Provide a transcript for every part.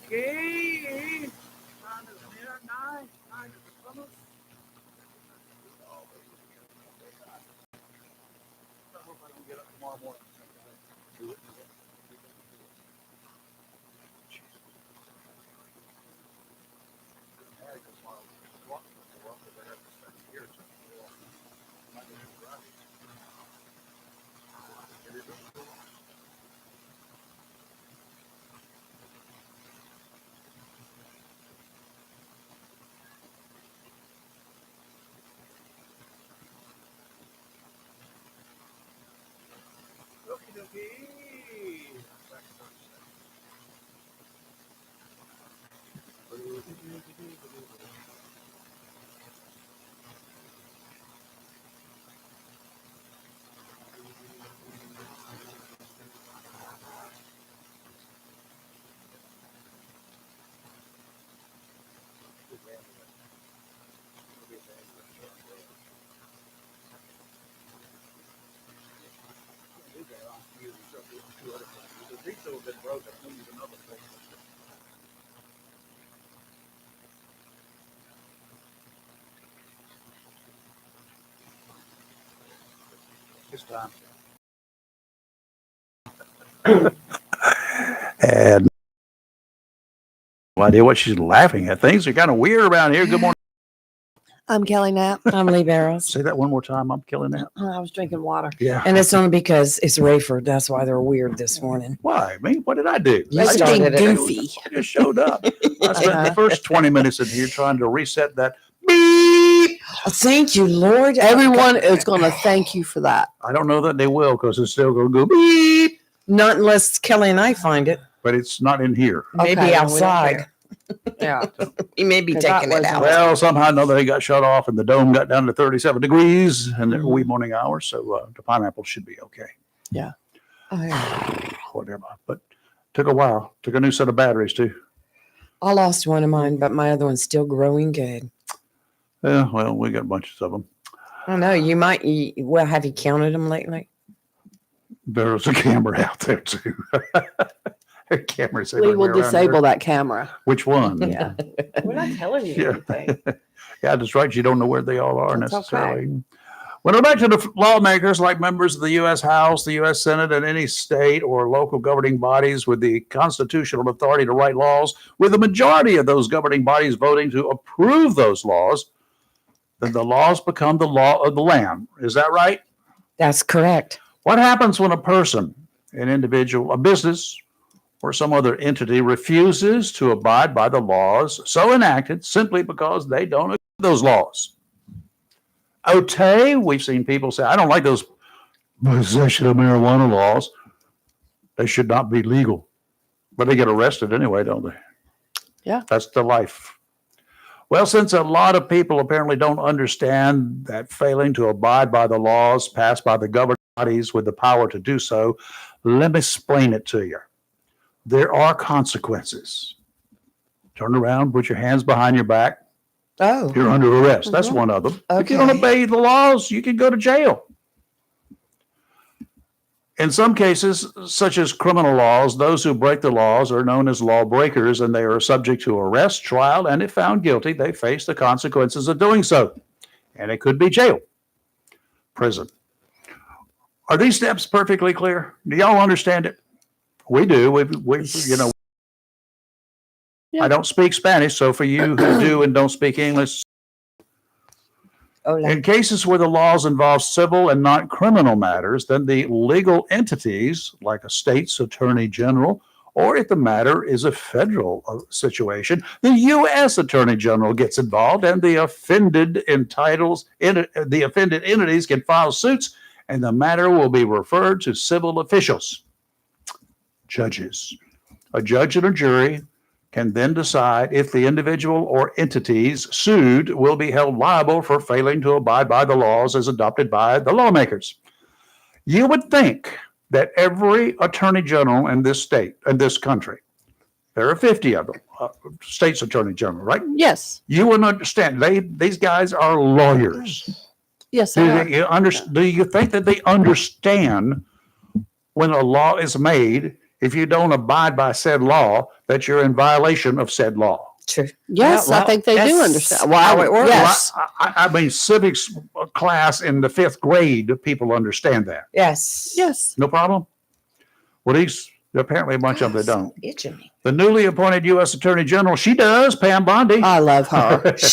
Okay. Time is near 9. 9 is the promise. I hope I don't get up tomorrow morning. This time. And no idea what she's laughing at. Things are kind of weird around here. Good morning. I'm Kelly Knapp. I'm Lee Barrows. Say that one more time. I'm killing that. I was drinking water. Yeah. And it's only because it's Rayford. That's why they're weird this morning. Why? Me? What did I do? You I That's just, being started it. goofy. I just showed up. I spent the first 20 minutes in here trying to reset that. Beep. Thank you, Lord. Everyone is going to thank you for that. I don't know that they will because it's still going to go beep, Not unless Kelly and I find it. but it's not in here. Maybe Okay, we don't outside. Yeah. He may be 'Cause that taking it was- out. Well, somehow or another, they got shut off and the dome got down to 37 degrees in the wee morning hours. So the pineapple should be okay. Oh, yeah. Whatever. But took a while. Took a new set of batteries too. I lost one of mine, but my other one's still growing good. Yeah, well, we got bunches of them. I don't know. You might. Well, have you counted them lately? There's a camera out there too. Cameras We will everywhere around disable here. that camera. Which one? Yeah. We're not telling you Yeah. anything. Yeah, that's right. You don't know where they all are That's necessarily. When we're back to the lawmakers, like members of the U.S. House, the U.S. Senate, and any state or local governing bodies with the constitutional authority to write laws, with the majority of those governing bodies voting to approve those laws, then the laws become the law of the land. Is that right? That's correct. What happens when a person, an individual, a business, or some other entity refuses to abide by the laws so enacted simply because they don't agree with those laws? We've seen people say, I don't like those possession of marijuana laws. They should not be legal. But they get arrested anyway, don't they? Yeah. That's the life. Well, since a lot of people apparently don't understand that failing to abide by the laws passed by the governing bodies with the power to do so, let me explain it to you. There are consequences. Turn around, put your hands behind your back. Oh. You're under arrest. That's Mhm. one of them. If you don't Okay. obey the laws, you can go to jail. In some cases, such as criminal laws, those who break the laws are known as lawbreakers, and they are subject to arrest, trial, and if found guilty, they face the consequences of doing so. And it could be jail, prison. Are these steps perfectly clear? Do y'all understand it? We do. Yeah. I don't speak Spanish, so for you who do and don't speak English, Hola. in cases where the laws involve civil and not criminal matters, then the legal entities, like a state's attorney general, or if the matter is a federal situation, the U.S. attorney general gets involved, and the offended entities can file suits, and the matter will be referred to civil officials, judges. A judge and a jury can then decide if the individual or entities sued will be held liable for failing to abide by the laws as adopted by the lawmakers. You would think that every attorney general in this state, in this country, there are 50 of them, state's attorney general, right? Yes. You would understand. These guys are lawyers. Yes. Do They are. you think that they understand when a law is made if you don't abide by said law, that you're in violation of said law. True. Yes, I think they do that's understand. how it works. Yes. I mean, civics class in the 5th grade, people understand that. Yes. Yes. No problem? Well, these, apparently a bunch of them don't. Itching me. The newly appointed U.S. Attorney General, she does, Pam Bondi. I love her. She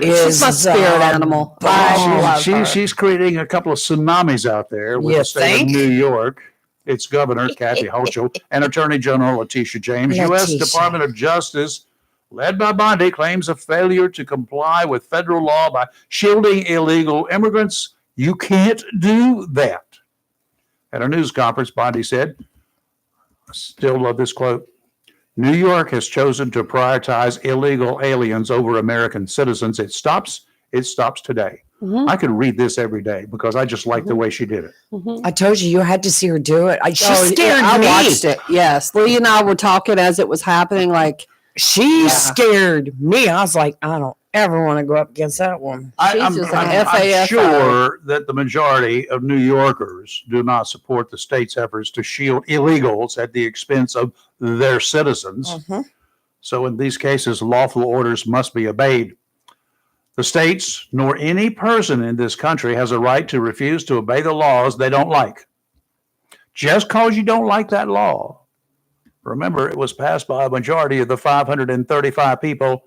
is She's my spirit animal. I love her. She's creating a couple of tsunamis out there with You the state think? of New York. Its governor, Kathy Hochul, and Attorney General Letitia James. U.S. Letitia. Department of Justice, led by Bondi, claims a failure to comply with federal law by shielding illegal immigrants. You can't do that. At a news conference, Bondi said, I still love this quote, New York has chosen to prioritize illegal aliens over American citizens. It stops today. Mhm. I could read this every day because I just like the way she did it. Mhm. I told you had to see her do it. She Oh, scared I me. watched it. Yes. Lee and I were talking as it was happening. Like, She Yeah. scared me. I was like, I don't ever want to go up against that woman. She's just an I'm FAFO. sure that the majority of New Yorkers do not support the state's efforts to shield illegals at the expense of their citizens. Mhm. So in these cases, lawful orders must be obeyed. The states nor any person in this country has a right to refuse to obey the laws they don't like. Just because you don't like that law. Remember, it was passed by a majority of the 535 people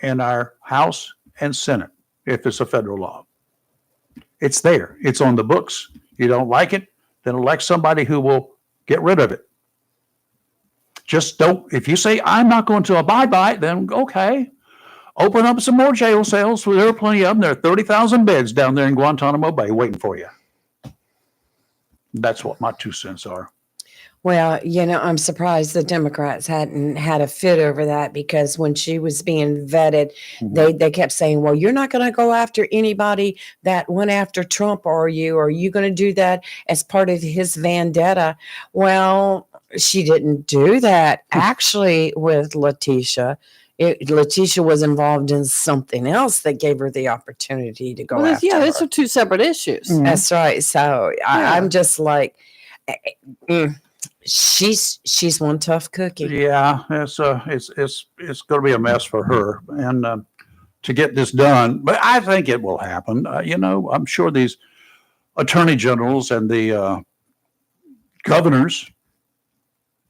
in our House and Senate, if it's a federal law. It's there. It's on the books. You don't like it, then elect somebody who will get rid of it. Just don't, if you say, I'm not going to abide by it, then okay. Open up some more jail cells. There are plenty of them. There are 30,000 beds down there in Guantanamo Bay waiting for you. That's what my 2 cents are. Well, I'm surprised the Democrats hadn't had a fit over that, because when she was being vetted, they kept saying, well, you're not going to go after anybody that went after Trump, are you? Are you going to do that as part of his vendetta? Well, she didn't do that. Actually, with Letitia, Letitia was involved in something else that gave her the opportunity to go Well, after yeah, her. these are two separate issues. Mhm. That's right. So Yeah. I'm just like, she's one tough cookie. Yeah, it's going to be a mess for her, and to get this done. But I think it will happen. I'm sure these attorney generals and the governors,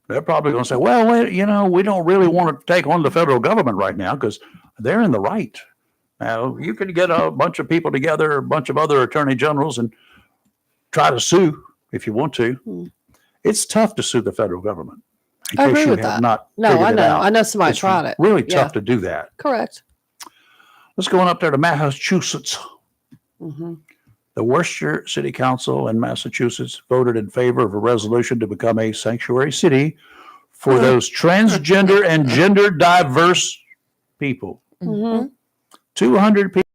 they're probably going to say, well, we don't really want to take on the federal government right now because they're in the right. Now, you could get a bunch of people together, a bunch of other attorney generals, and try to sue if you want to. Hmm. It's tough to sue the federal government. In I case agree you with have that. not No, figured I it know. out. I know somebody It's tried it. really Yeah. tough to do that. Correct. Let's go on up there to Massachusetts. Hmm. The Worcester City Council in Massachusetts voted in favor of a resolution to become a sanctuary city for those transgender and gender diverse people. Hmm. 200 people,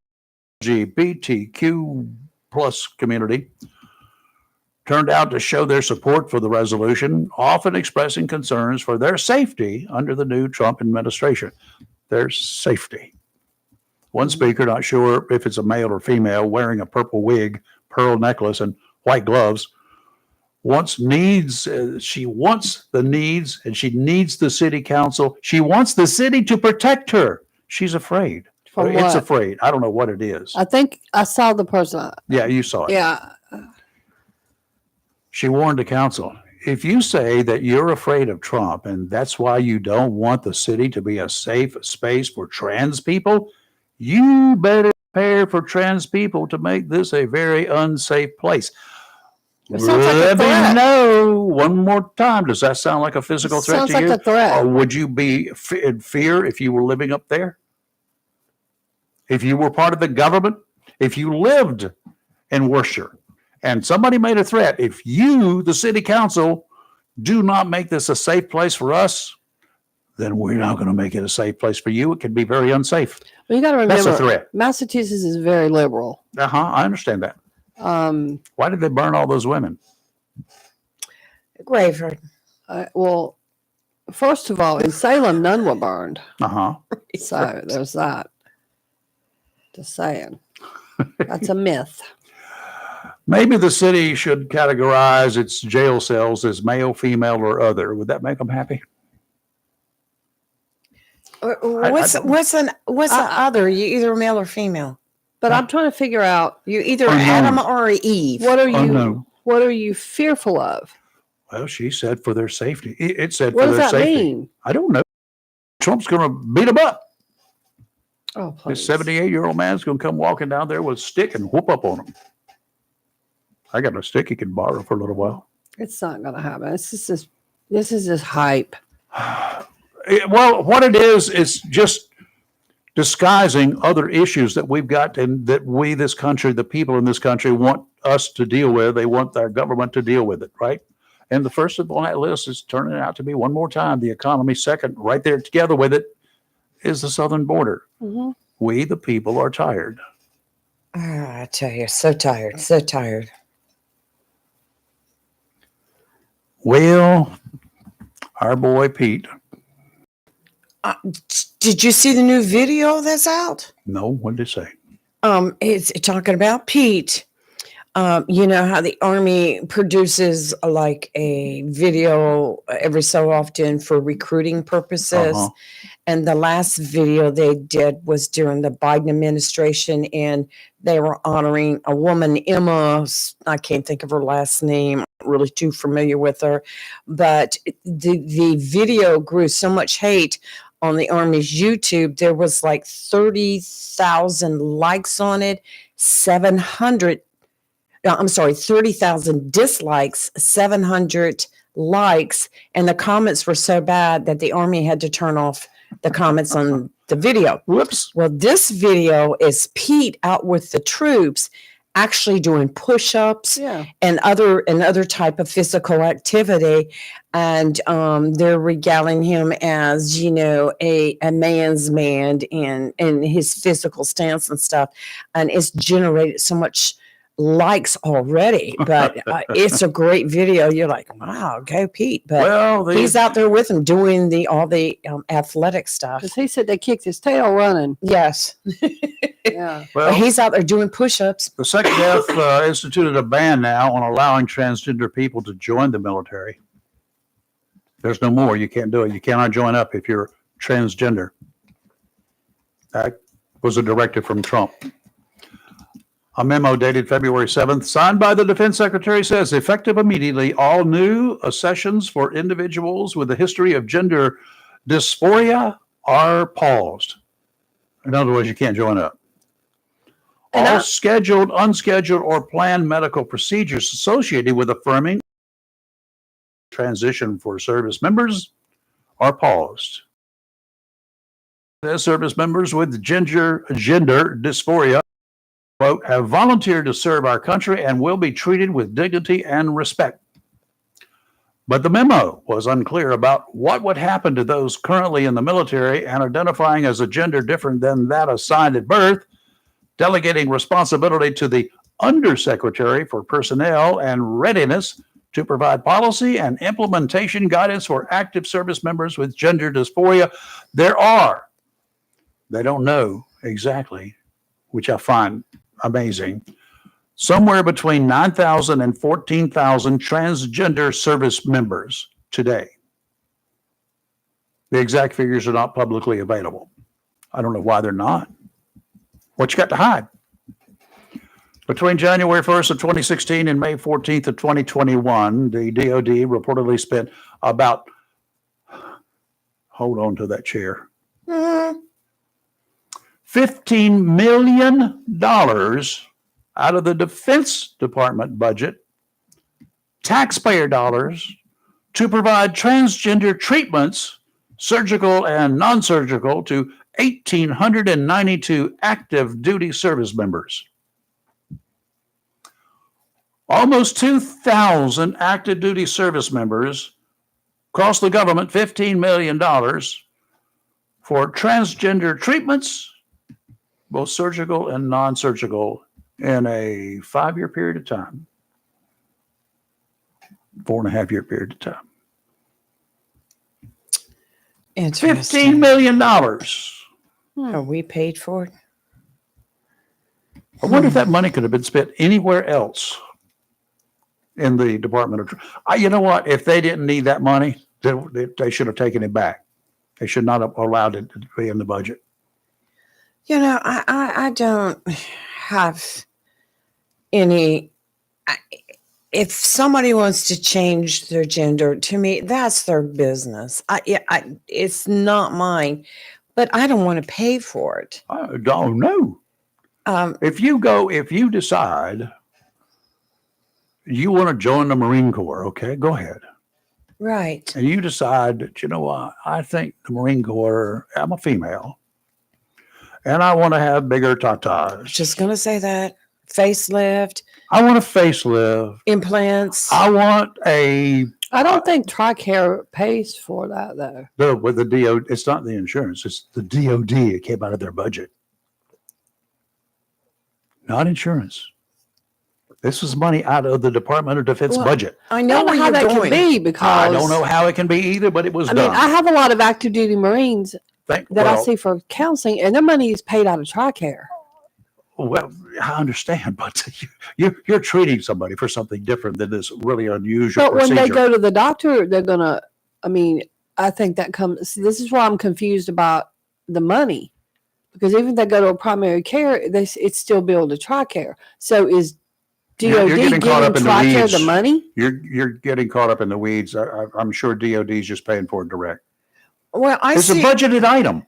LGBTQ plus community, turned out to show their support for the resolution, often expressing concerns for their safety under the new Trump administration. Their safety. One speaker, not sure if it's a male or female, wearing a purple wig, pearl necklace, and white gloves, she wants the needs, and she needs the city council. She wants the city to protect her. She's afraid. From It's what? afraid. I don't know what it is. I think I saw the person. Yeah, you saw it. Yeah. She warned the council, if you say that you're afraid of Trump and that's why you don't want the city to be a safe space for trans people, you better prepare for trans people to make this a very unsafe place. It sounds like a Let me threat. know one more time. Does that sound like a physical threat Sounds to like you? a threat. Or would you be in fear if you were living up there? If you were part of the government? If you lived in Worcester and somebody made a threat, if you, the city council, do not make this a safe place for us, then we're not going to make it a safe place for you. It can be very unsafe. Well, you got to That's a remember, threat. Massachusetts is very liberal. I understand that. Why did they burn all those women? Graveyard. Well, first of all, in Salem, none were burned. Uh-huh. So there's that. Just saying. That's a myth. Maybe the city should categorize its jail cells as male, female, or other. Would that make them happy? What's don't- what's the I- other? You either male or female. But I'm trying to figure out You either Unknown. Adam or Eve. what are you Unknown. what are you fearful of? Well, she said for their safety. It said What for does their that safety. mean? I don't know. Trump's going to beat them up. Oh, please. This 78-year-old man's going to come walking down there with a stick and whoop up on him. I got a stick he can borrow for a little while. It's not going to happen. This is just hype. Well, what it is just disguising other issues that we've got and that we, this country, the people in this country want us to deal with. They want our government to deal with it, right? And the first on that list is turning out to be one more time the economy. Second, right there together with it, is the southern border. Mm-hmm. We, the people, are tired. I tell you, so tired, so tired. Well, our boy Pete. Did you see the new video that's out? No, what did it say? It's talking about Pete. You know how the Army produces like a video every so often for recruiting purposes. Uh-huh. And the last video they did was during the Biden administration, and they were honoring a woman, Emma. I can't think of her last name. I'm not really too familiar with her, but the video grew so much hate on the Army's YouTube. There was like 30,000 likes on it, 30,000 dislikes, 700 likes, and the comments were so bad that the Army had to turn off the comments on the video. Whoops. Well, this video is Pete out with the troops actually doing push-ups Yeah. and other type of physical activity, and they're regaling him as, you know, a man's man and his physical stance and stuff, and it's generated so much likes already. But it's a great video. You're like, wow, go Pete. But Well, he's out there with him doing all the athletic stuff. Because he said they kicked his tail running. Yes. Yeah. well, He's out there doing push-ups. the Second Death instituted a ban now on allowing transgender people to join the military. There's no more. You can't do it. You cannot join up if you're transgender. That was a directive from Trump. A memo dated February 7th, signed by the Defense Secretary, says effective immediately, all new accessions for individuals with a history of gender dysphoria are paused. In other words, you can't join up. And All scheduled, unscheduled, or planned medical procedures associated with affirming transition for service members are paused. As service members with gender dysphoria, quote, have volunteered to serve our country and will be treated with dignity and respect. But the memo was unclear about what would happen to those currently in the military and identifying as a gender different than that assigned at birth, delegating responsibility to the Undersecretary for Personnel and Readiness to provide policy and implementation guidance for active service members with gender dysphoria. They don't know exactly, which I find amazing, somewhere between 9,000 and 14,000 transgender service members today. The exact figures are not publicly available. I don't know why they're not. What you got to hide? Between January 1st of 2016 and May 14th of 2021, the DOD reportedly spent about, hold on to that chair, $15 million out of the Defense Department budget, taxpayer dollars, to provide transgender treatments, surgical and non-surgical, to 1,892 active duty service members. Almost 2,000 active duty service members cost the government $15 million for transgender treatments, both surgical and non-surgical, in a 5-year period of time, 4.5-year period of time. $15 million. I Are we paid for it? wonder if that money could have been spent anywhere else in the Department of. You know what? If they didn't need that money, they should have taken it back. They should not have allowed it to be in the budget. You know, I don't have any. If somebody wants to change their gender, to me, that's their business. It's not mine, but I don't want to pay for it. I don't know. If you decide you want to join the Marine Corps, okay, go ahead. Right. And you decide that, you know what, I think the Marine Corps, I'm a female, and I want to have bigger tatas. Just going to say that. Facelift. I want a facelift. Implants. I want a. I don't think TRICARE pays for that though. With the DOD, it's not the insurance, it's the DOD. It came out of their budget. Not insurance. This was money out of the Department of Defense budget. I I know don't where know how you're that going. can be because I don't know how it can be either, but it was I done. mean, I have a lot of active duty Marines that I see for counseling, and their money is paid out of TRICARE. Well, I understand, but you're treating somebody for something different than this really unusual But when procedure. they go to the doctor, they're gonna. I mean, I think that comes. This is why I'm confused about the money, because even if they go to a primary care, it's still billed to TRICARE. So is DOD You're getting giving caught up in the TRICARE weeds. the money? You're getting caught up in the weeds. I'm sure DOD is just paying for it direct. Well, It's a budgeted item.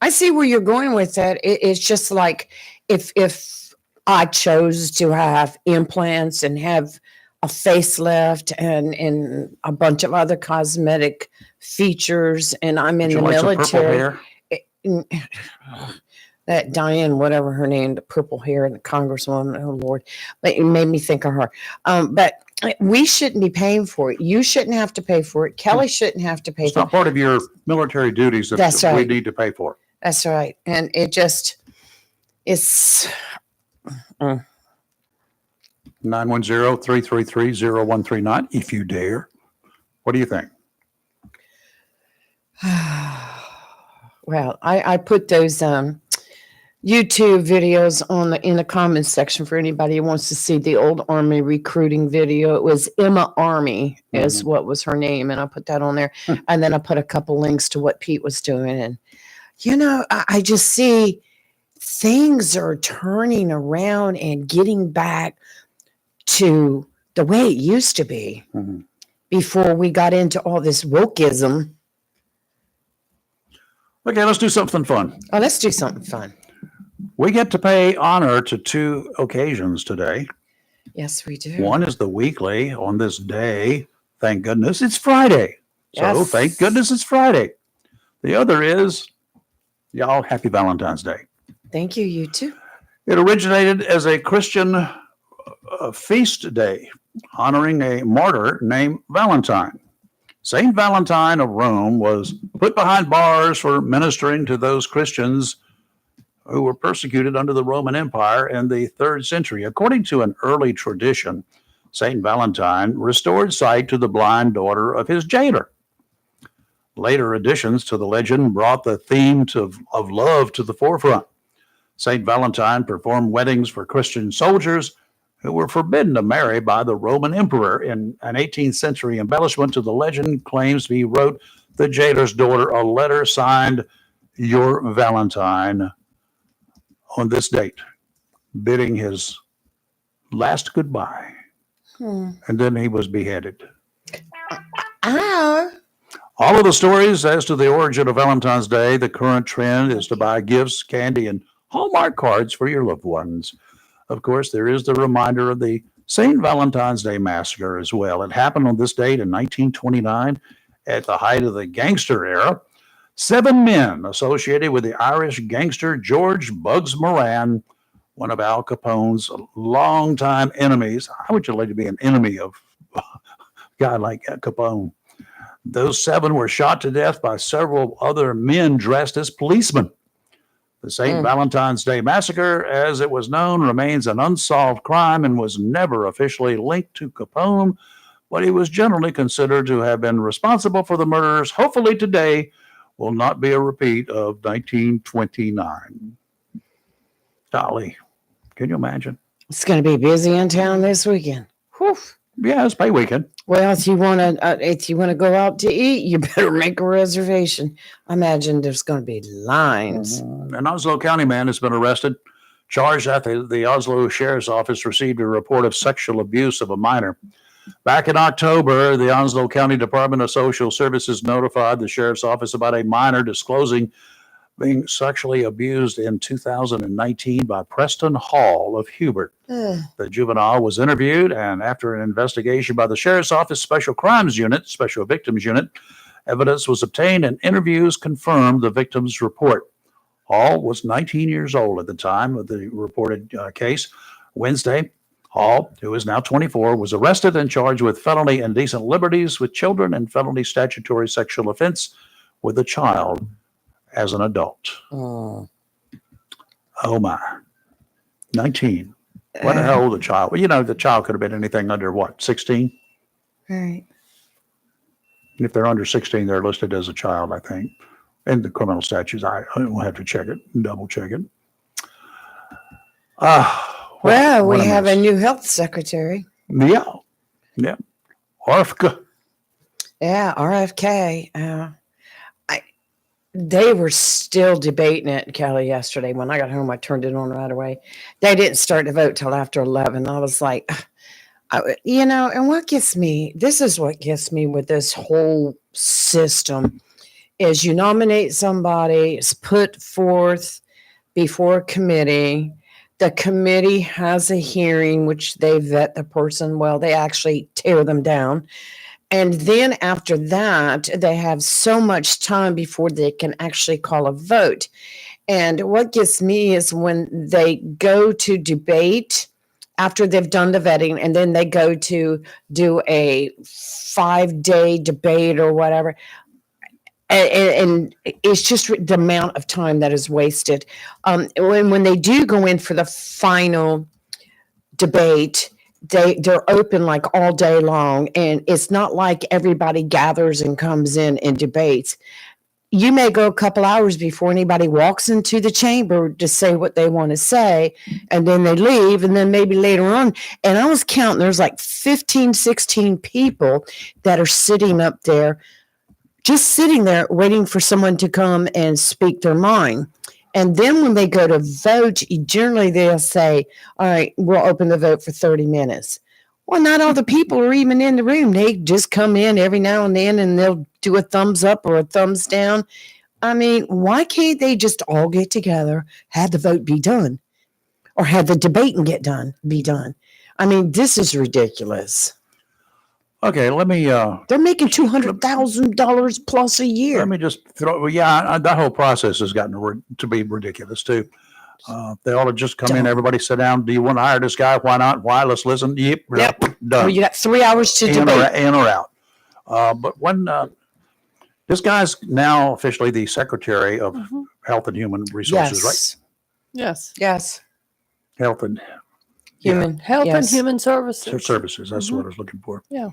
I see where you're going with that. It's just like if I chose to have implants and have a facelift and a bunch of other cosmetic features, and I'm in Would you the like some purple military. hair? That Diane, whatever her name, the purple hair, the congresswoman, oh Lord, but it made me think of her. But we shouldn't be paying for it. You shouldn't have to pay for it. Kelly shouldn't have to pay It's for not it. part of your military duties that That's we right. need to pay for. That's right. And it's 910-333-0139, if you dare. What do you think? well, I put those YouTube videos in the comments section for anybody who wants to see the old Army recruiting video. It was Emma Army is what was her name, and I put that on there. And then I put a couple links to what Pete was doing. And I just see things are turning around and getting back to the way it used to be before we got into all this wokeism. Okay, let's do something fun. Oh, let's do something fun. We get to pay honor to two occasions today. Yes, we do. One is the weekly on this day. Thank goodness it's Friday. So Yes. thank goodness it's Friday. The other is, y'all, happy Valentine's Day. Thank you, you too. It originated as a Christian feast day honoring a martyr named Valentine. Saint Valentine of Rome was put behind bars for ministering to those Christians who were persecuted under the Roman Empire in the 3rd century. According to an early tradition, Saint Valentine restored sight to the blind daughter of his jailer. Later additions to the legend brought the theme of love to the forefront. Saint Valentine performed weddings for Christian soldiers who were forbidden to marry by the Roman emperor. In an 18th century embellishment to the legend claims he wrote the jailer's daughter a letter signed "Your Valentine" on this date, bidding his last goodbye. And then he was beheaded. Ow. All of the stories as to the origin of Valentine's Day, the current trend is to buy gifts, candy, and Hallmark cards for your loved ones. Of course, there is the reminder of the St. Valentine's Day Massacre as well. It happened on this date in 1929 at the height of the gangster era. 7 men associated with the Irish gangster George Bugs Moran, one of Al Capone's longtime enemies. How would you like to be an enemy of a guy like Capone? Those 7 were shot to death by several other men dressed as policemen. The St. Valentine's Day Massacre, as it was known, remains an unsolved crime and was never officially linked to Capone, but he was generally considered to have been responsible for the murders. Hopefully today will not be a repeat of 1929. Golly, can you imagine? It's going to be busy in town this weekend. Whew. Yeah, it's pay weekend. Well, if you want to go out to eat, you better make a reservation. I imagine there's going to be lines. An Oslo County man has been arrested, charged after the Oslo Sheriff's Office received a report of sexual abuse of a minor. Back in October, the Oslo County Department of Social Services notified the Sheriff's Office about a minor disclosing being sexually abused in 2019 by Preston Hall of Hubert. The juvenile was interviewed, and after an investigation by the Sheriff's Office Special Crimes Unit, Special Victims Unit, evidence was obtained and interviews confirmed the victim's report. Hall was 19 years old at the time of the reported case. Wednesday, Hall, who is now 24, was arrested and charged with felony indecent liberties with children and felony statutory sexual offense with a child as an adult. Oh, Oh my. 19. What the hell the child? Well, you know, the child could have been anything under what, 16? right. If they're under 16, they're listed as a child, I think. In the criminal statutes, I will have to check it, double check it. Well, what we have mess. a new health secretary. Yeah. Orfka. Yeah, RFK. They were still debating it, Kelly, yesterday. When I got home, I turned it on right away. They didn't start the vote till after 11. I was like, and what gets me, this is what gets me with this whole system, is you nominate somebody, it's put forth before a committee. The committee has a hearing, which they vet the person. Well, they actually tear them down. And then after that, they have so much time before they can actually call a vote. And what gets me is when they go to debate after they've done the vetting, and then they go to do a 5-day debate or whatever. And it's just the amount of time that is wasted. When they do go in for the final debate, they're open like all day long, and it's not like everybody gathers and comes in and debates. You may go a couple hours before anybody walks into the chamber to say what they want to say, and then they leave, and then maybe later on, and I was counting, there's like 15, 16 people that are sitting up there, just sitting there waiting for someone to come and speak their mind. And then when they go to vote, generally they'll say, all right, we'll open the vote for 30 minutes. Well, not all the people are even in the room. They just come in every now and then and they'll do a thumbs up or a thumbs down. I mean, why can't they just all get together, have the vote be done, or have the debate and be done? I mean, this is ridiculous. Okay, let me They're making $200,000 plus a year. let me just throw. Well, yeah, that whole process has gotten to be ridiculous too. They ought to just come in. Everybody sit down. Do you want to hire this guy? Why not? Why? Let's listen. Yep. Well, Done. you got 3 hours to debate. In or out. But when this guy's now officially the Secretary of Health and Human Resources, right? Yes. Yes. Health and Human. Health yes. and Human Services. Services. That's what I was looking for. Yeah.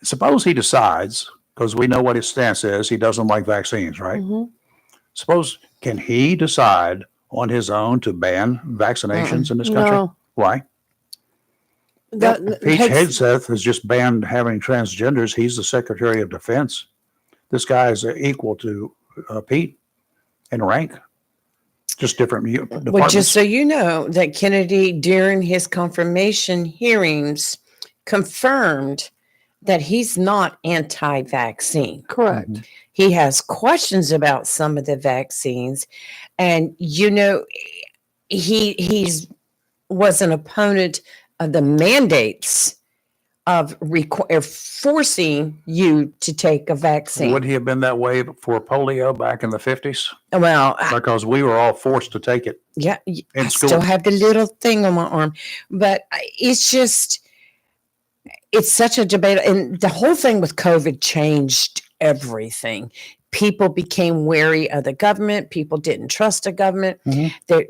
Suppose he decides, because we know what his stance is, he doesn't like vaccines, right? Suppose, can he decide on his own to ban vaccinations in this country? No. Why? Pete Hegseth has just banned having transgenders. He's the Secretary of Defense. This guy is equal to Pete in rank. Just different departments. Well, just so you know, that Kennedy, during his confirmation hearings, confirmed that he's not anti-vaccine. Correct. He has questions about some of the vaccines, and he's was an opponent of the mandates of forcing you to take a vaccine. Would he have been that way for polio back in the 50s? Well, Because we were all forced to take it. yeah, In I school. still have the little thing on my arm, but it's just, it's such a debate. And the whole thing with COVID changed everything. People became wary of the government. People didn't trust the government.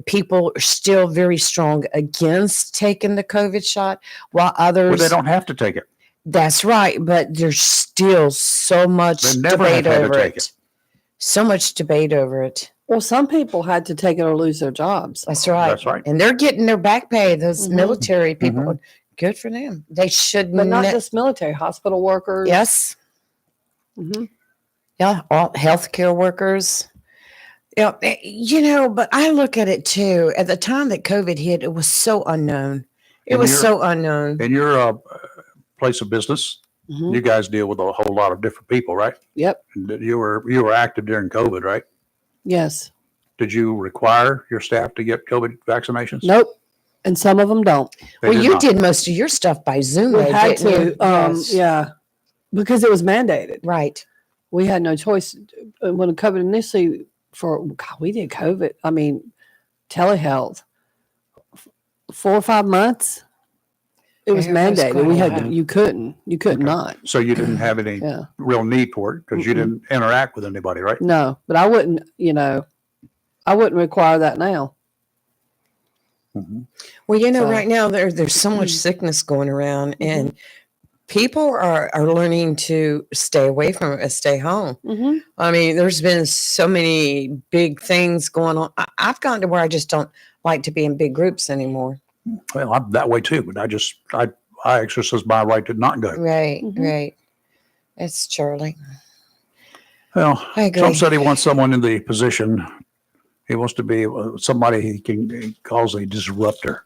People are still very strong against taking the COVID shot, while others. Well, they don't have to take it. That's right, but there's still so much They never debate have had to over take it. it. So much debate over it. Well, some people had to take it or lose their jobs. That's right. That's right. And they're getting their back pay. Those military people. Good for them. They should But not ne- just military, hospital workers. Yes. Hmm. Yeah. All healthcare workers. Yeah. But I look at it too. At the time that COVID hit, it was so unknown. It And was you're- so unknown. In your place of business, Hmm. you guys deal with a whole lot of different people, right? Yep. You were active during COVID, right? Yes. Did you require your staff to get COVID vaccinations? Nope. And some of them don't. They Well, you not. did most of your stuff by Zoom. We though, had didn't to. you? Yes. Yeah. Because it was mandated. Right. We had no choice. When COVID initially, we did COVID. I mean, telehealth. 4 or 5 months. It was Yeah, it was mandated. quite We a had while. you couldn't Okay. not. So you didn't have any Yeah. real need for it because you Mm-mm. didn't interact with anybody, right? No, but I wouldn't, I wouldn't require that now. Mhm. Well, So- right now there's so much sickness going around, and people are learning to stay away from it, stay home. Mm-hmm. I mean, there's been so many big things going on. I've gotten to where I just don't like to be in big groups anymore. Well, I'm that way too, but I exercise my right to not go. Right, Mhm. right. It's Charlie. Well, I agree. Trump said he wants someone in the position. He wants to be somebody he calls a disruptor.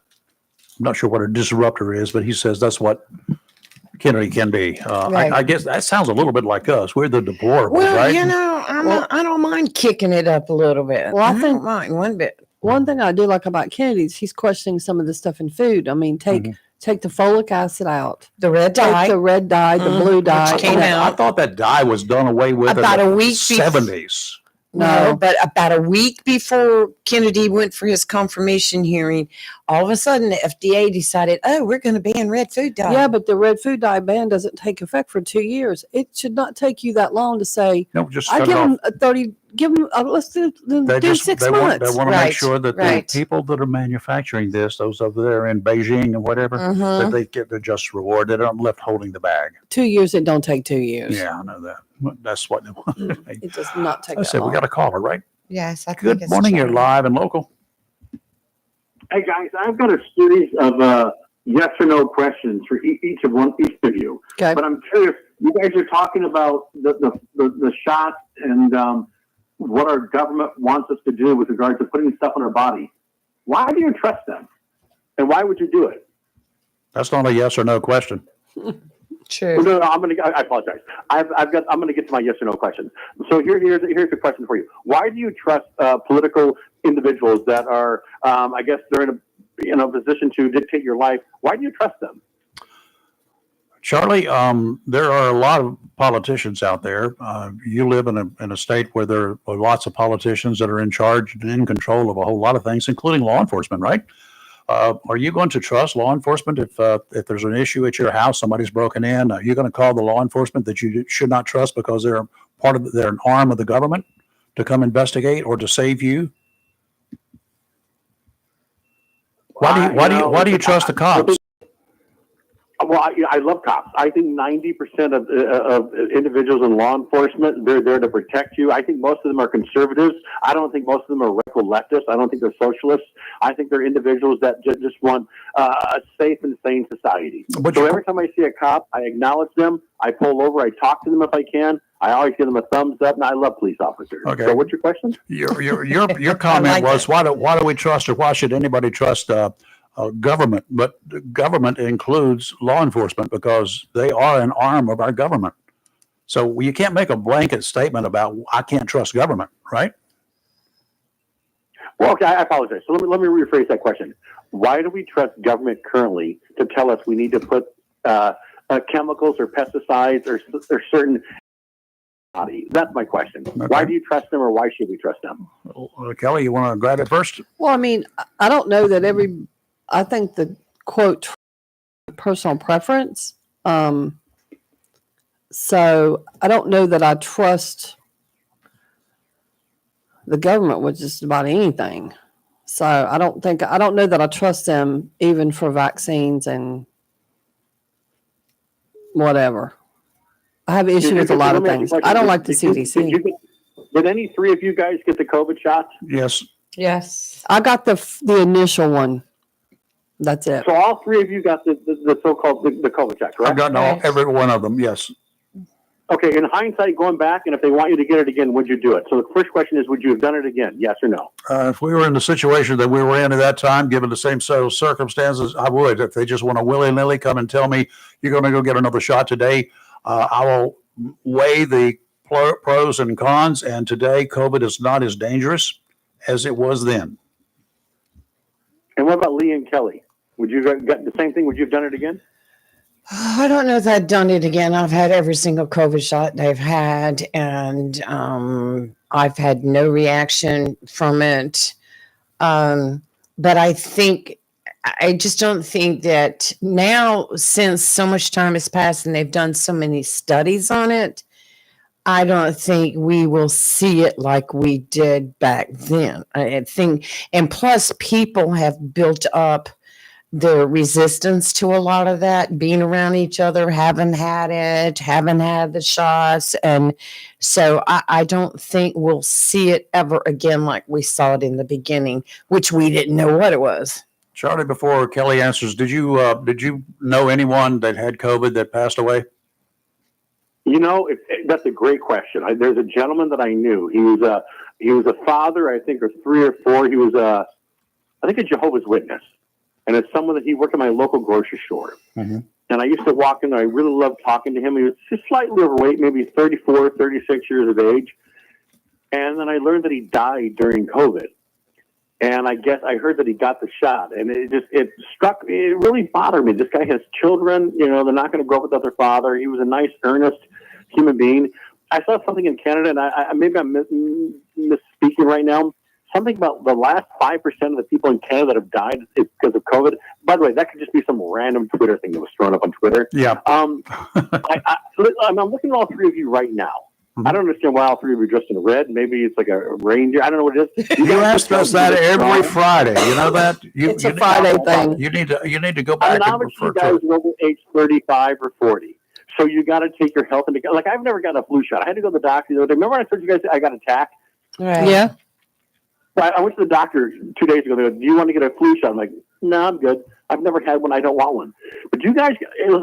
I'm not sure what a disruptor is, but he says that's what Kennedy can be. Right. I guess that sounds a little bit like us. We're the deplorables, Well, right? I don't mind kicking it up a little bit. Well, I think- don't mind one bit. One thing I do like about Kennedy is he's questioning some of the stuff in food. I mean, take the folic acid out, The red take dye. the red dye, the Mhm, blue which dye. came and- out. I thought that dye was done away with About in a the week bef- 70s. No, but about a week before Kennedy went for his confirmation hearing, all of a sudden the FDA decided, oh, we're going to ban red food dye. Yeah, but the red food dye ban doesn't take effect for 2 years. It should not take you that long to say, No, just I cut give it off. them a 30, give them, let's do 6 They months. want to Right, make sure that right. the people that are manufacturing this, those over there in Beijing and whatever, that Mhm. they get the just reward. They're not left holding the bag. 2 years, it don't take 2 years. Yeah, I know that. That's what they want. It does not take I that said, we long. got a caller, right? Yes, I think Good it's morning. You're Charlie. live and local. Hey guys, I've got a series of yes or no questions for each of you. Okay. But I'm curious. You guys are talking about the shots and what our government wants us to do with regard to putting stuff on our body. Why do you trust them? And why would you do it? That's not a yes or no question. True. Well, no, I apologize. I'm going to get to my yes or no question. So here's the question for you. Why do you trust political individuals that are, I guess they're in a position to dictate your life? Why do you trust them? Charlie, there are a lot of politicians out there. You live in a state where there are lots of politicians that are in charge and in control of a whole lot of things, including law enforcement, right? Are you going to trust law enforcement if there's an issue at your house, somebody's broken in? Are you going to call the law enforcement that you should not trust because they're they're an arm of the government to come investigate or to save you? Why do you trust the cops? Well, I love cops. I think 90% of individuals in law enforcement, they're there to protect you. I think most of them are conservatives. I don't think most of them are radical leftists. I don't think they're socialists. I think they're individuals that just want a safe and sane society. But So you- every time I see a cop, I acknowledge them. I pull over. I talk to them if I can. I always give them a thumbs up, and I love police officers. Okay. So what's your question? Your comment like was why do we trust or why should anybody trust government? But the government includes law enforcement because they are an arm of our government. So you can't make a blanket statement about I can't trust government, right? Well, okay, I apologize. So let me rephrase that question. Why do we trust government currently to tell us we need to put chemicals or pesticides or certain body? That's my question. Why do you trust them, or why should we trust them? Kelly, you want to grab it first? Well, I mean, I don't know that I think the quote personal preference. So I don't know that I trust the government with just about anything. So I don't know that I trust them even for vaccines and whatever. I have an issue with a lot of Let me things. ask you a question. I don't like the Did you CDC. did any three of you guys get the COVID shots? Yes. Yes. I got the initial one. That's it. So all three of you got the so-called the COVID check, I've correct? gotten every one of them. Yes. Okay. In hindsight, going back, and if they want you to get it again, would you do it? So the first question is, would you have done it again? Yes or no? If we were in the situation that we were in at that time, given the same set of circumstances, I would. If they just want to willy-nilly come and tell me you're going to go get another shot today, I will weigh the pros and cons. And today, COVID is not as dangerous as it was then. And what about Lee and Kelly? Would you have got the same thing? Would you have done it again? I don't know if I'd done it again. I've had every single COVID shot they've had, and I've had no reaction from it. But I just don't think that now, since so much time has passed and they've done so many studies on it, I don't think we will see it like we did back then. I think, and plus people have built up the resistance to a lot of that, being around each other, haven't had the shots. And so I don't think we'll see it ever again like we saw it in the beginning, which we didn't know what it was. Charlie, before Kelly answers, did you know anyone that had COVID that passed away? You know, that's a great question. There's a gentleman that I knew. He was a father, I think, or 3 or 4. He was a Jehovah's Witness. And it's someone that he worked at my local grocery store. Mm-hmm. And I used to walk in there. I really loved talking to him. He was just slightly overweight, maybe 34, 36 years of age. And then I learned that he died during COVID. And I guess I heard that he got the shot. And it really bothered me. This guy has children, they're not going to grow up without their father. He was a nice, earnest human being. I saw something in Canada, and maybe I'm misspeaking right now. Something about the last 5% of the people in Canada that have died is because of COVID. By the way, that could just be some random Twitter thing that was thrown up on Twitter. Yeah. I'm looking at all three of you right now. Mm-hmm. I don't understand why all three of you are dressed in red. Maybe it's like a reindeer. I don't know what it is. You ask us that every Friday. You know that? It's a Friday thing. You need to go back and obviously refer you guys to it. are over age 35 or 40. So you got to take your health into account. Like, I've never gotten a flu shot. I had to go to the doctor the other day. Remember when I told you guys I got attacked? Right. Yeah. I went to the doctor 2 days ago. They go, do you want to get a flu shot? I'm like, no, I'm good. I've never had one. I don't want one. But you guys,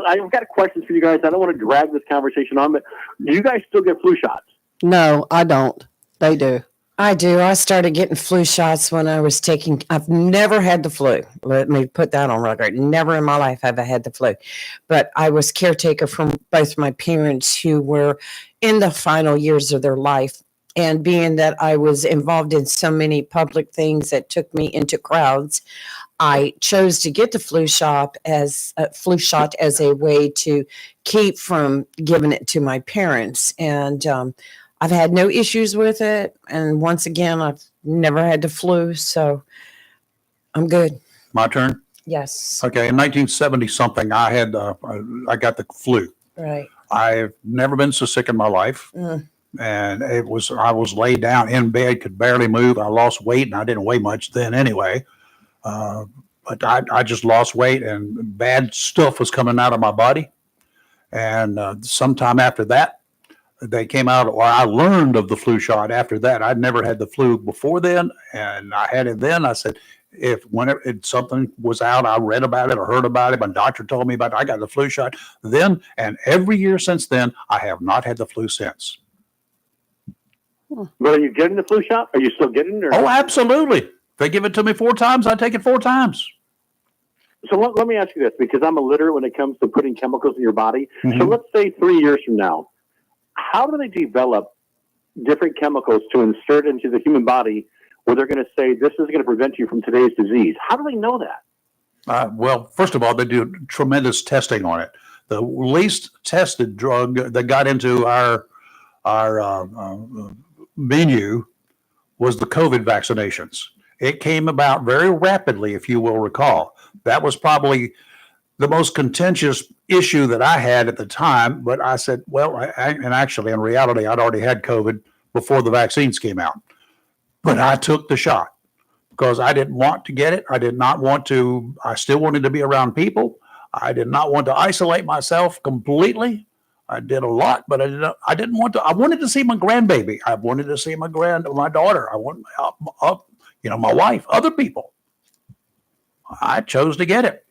I've got questions for you guys. I don't want to drag this conversation on, but do you guys still get flu shots? No, I don't. They do. I do. I started getting flu shots when I was I've never had the flu. Let me put that on record. Never in my life have I had the flu. But I was caretaker for both my parents who were in the final years of their life. And being that I was involved in so many public things that took me into crowds, I chose to get the flu shot as a way to keep from giving it to my parents. And I've had no issues with it. And once again, I've never had the flu. So I'm good. My turn? Yes. Okay. In 1970 something, I got the flu. Right. I've never been so sick in my life. And I was laid down in bed, could barely move. I lost weight, and I didn't weigh much then anyway. But I just lost weight, and bad stuff was coming out of my body. And sometime after that, they came out, or I learned of the flu shot after that. I'd never had the flu before then, and I had it then. I said, whenever something was out, I read about it or heard about it. My doctor told me about it. I got the flu shot then, and every year since then, I have not had the flu since. But are you getting the flu shot? Are you still getting it? Oh, absolutely. If they give it to me 4 times, I take it 4 times. So let me ask you this, because I'm illiterate when it comes to putting chemicals in your body. Mm-hmm. So let's say 3 years from now, how do they develop different chemicals to insert into the human body where they're going to say this is going to prevent you from today's disease? How do they know that? Well, first of all, they do tremendous testing on it. The least tested drug that got into our menu was the COVID vaccinations. It came about very rapidly, if you will recall. That was probably the most contentious issue that I had at the time. But I said, well, and actually, in reality, I'd already had COVID before the vaccines came out. But I took the shot because I didn't want to get it. I did not want to. I still wanted to be around people. I did not want to isolate myself completely. I did a lot, but I didn't want to. I wanted to see my grandbaby. I wanted to see my daughter. I wanted, my wife, other people. I chose to get it.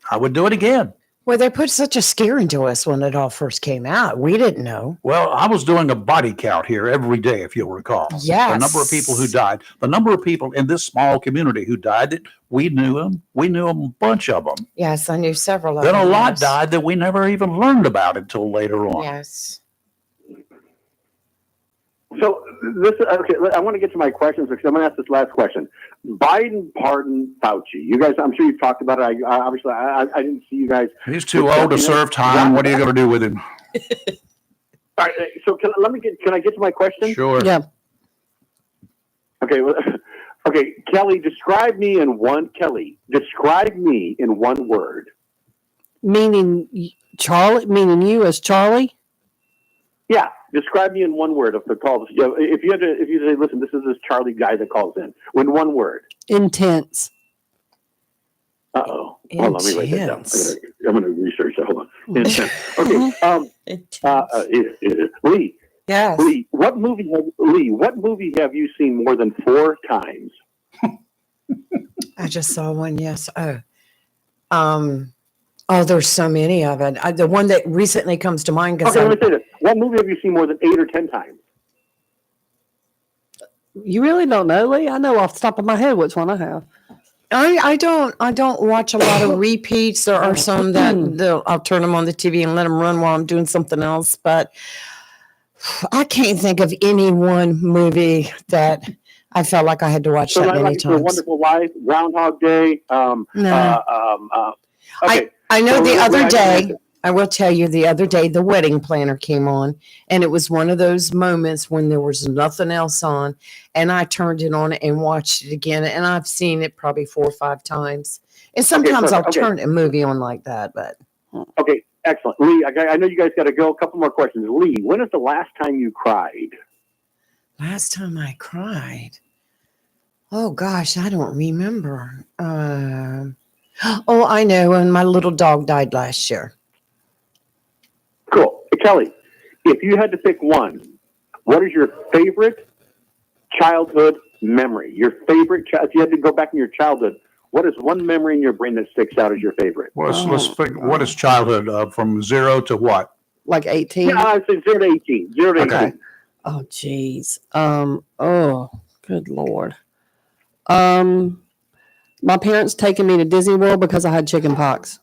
I would do it again. Well, they put such a scare into us when it all first came out. We didn't know. Well, I was doing a body count here every day, if you'll recall. Yes. The number of people who died, the number of people in this small community who died that we knew them. We knew a bunch of them. Yes, I knew several of Then them. a lot yes. died that we never even learned about until later on. Yes. So this, okay, I want to get to my questions because I'm going to ask this last question. Biden pardoned Fauci. You guys, I'm sure you've talked about it. I didn't see you guys. He's too old to serve time. What are you going to do with him? All right, so can I get to my question? Sure. Yeah. Okay. Well, okay, Kelly, describe me in one word. Meaning Charlie, meaning you as Charlie? Yeah, describe me in one word of the call. If you say, listen, this is this Charlie guy that calls in. In one word. Intense. Uh-oh. Hold on, let me write that down. Intense. I'm going to research that. Hold on. Intense. Okay. Lee. Yes. Lee, what movie have you seen more than 4 times? I just saw one. Yes. Oh, there's so many of it. The one that recently comes to mind because Okay, let me say this. What movie have you seen more than 8 or 10 times? You really don't know, Lee? I know off the top of my head which one I have. I don't watch a lot of repeats. There are some that I'll turn them on the TV and let them run while I'm doing something else. But I can't think of any one movie that I felt like I had to watch that many The times. Wonderful Life, Groundhog Day. No. Okay. I know So the other I- day, I will tell you, the other day, The Wedding Planner came on, and it was one of those moments when there was nothing else on, and I turned it on and watched it again, and I've seen it probably 4 or 5 times. And sometimes I'll perfect. Okay. turn a movie on like that, but Okay, excellent. Lee, I know you guys got to go. A couple more questions. Lee, when is the last time you cried? last time I cried, oh gosh, I don't remember. Oh, I know, when my little dog died last year. Cool. Hey, Kelly, if you had to pick one, what is your favorite childhood memory? Your favorite child? If you had to go back in your childhood, what is one memory in your brain that sticks out as your favorite? Let's figure, what is childhood from 0 to what? Like 18? Yeah, I'd say 0 to 18. 0 to Okay. 18. Oh, geez. Oh, good Lord. My parents taking me to Disney World because I had chicken pox.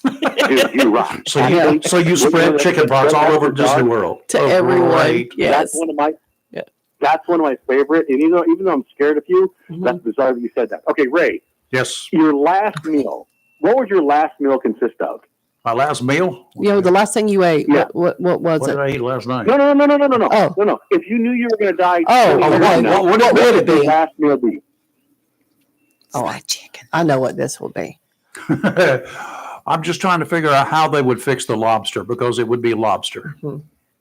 Dude, you rock. So you spread chicken pox all over Disney World. To Oh, everyone. great. Yes. That's one of my. Yeah. That's one of my favorite. And even though I'm scared of you, Mhm. that's bizarre that you said that. Okay, Ray, Yes. your last meal. What would your last meal consist of? My last meal? You know, the last thing you ate, Yeah. what was What did it? I eat last night? No. Oh. No. If you knew you were going to die, Oh, 20 okay. years from now, What would it would be? your last meal be? Oh, Fried chicken. I know what this will be. I'm just trying to figure out how they would fix the lobster because it would be lobster.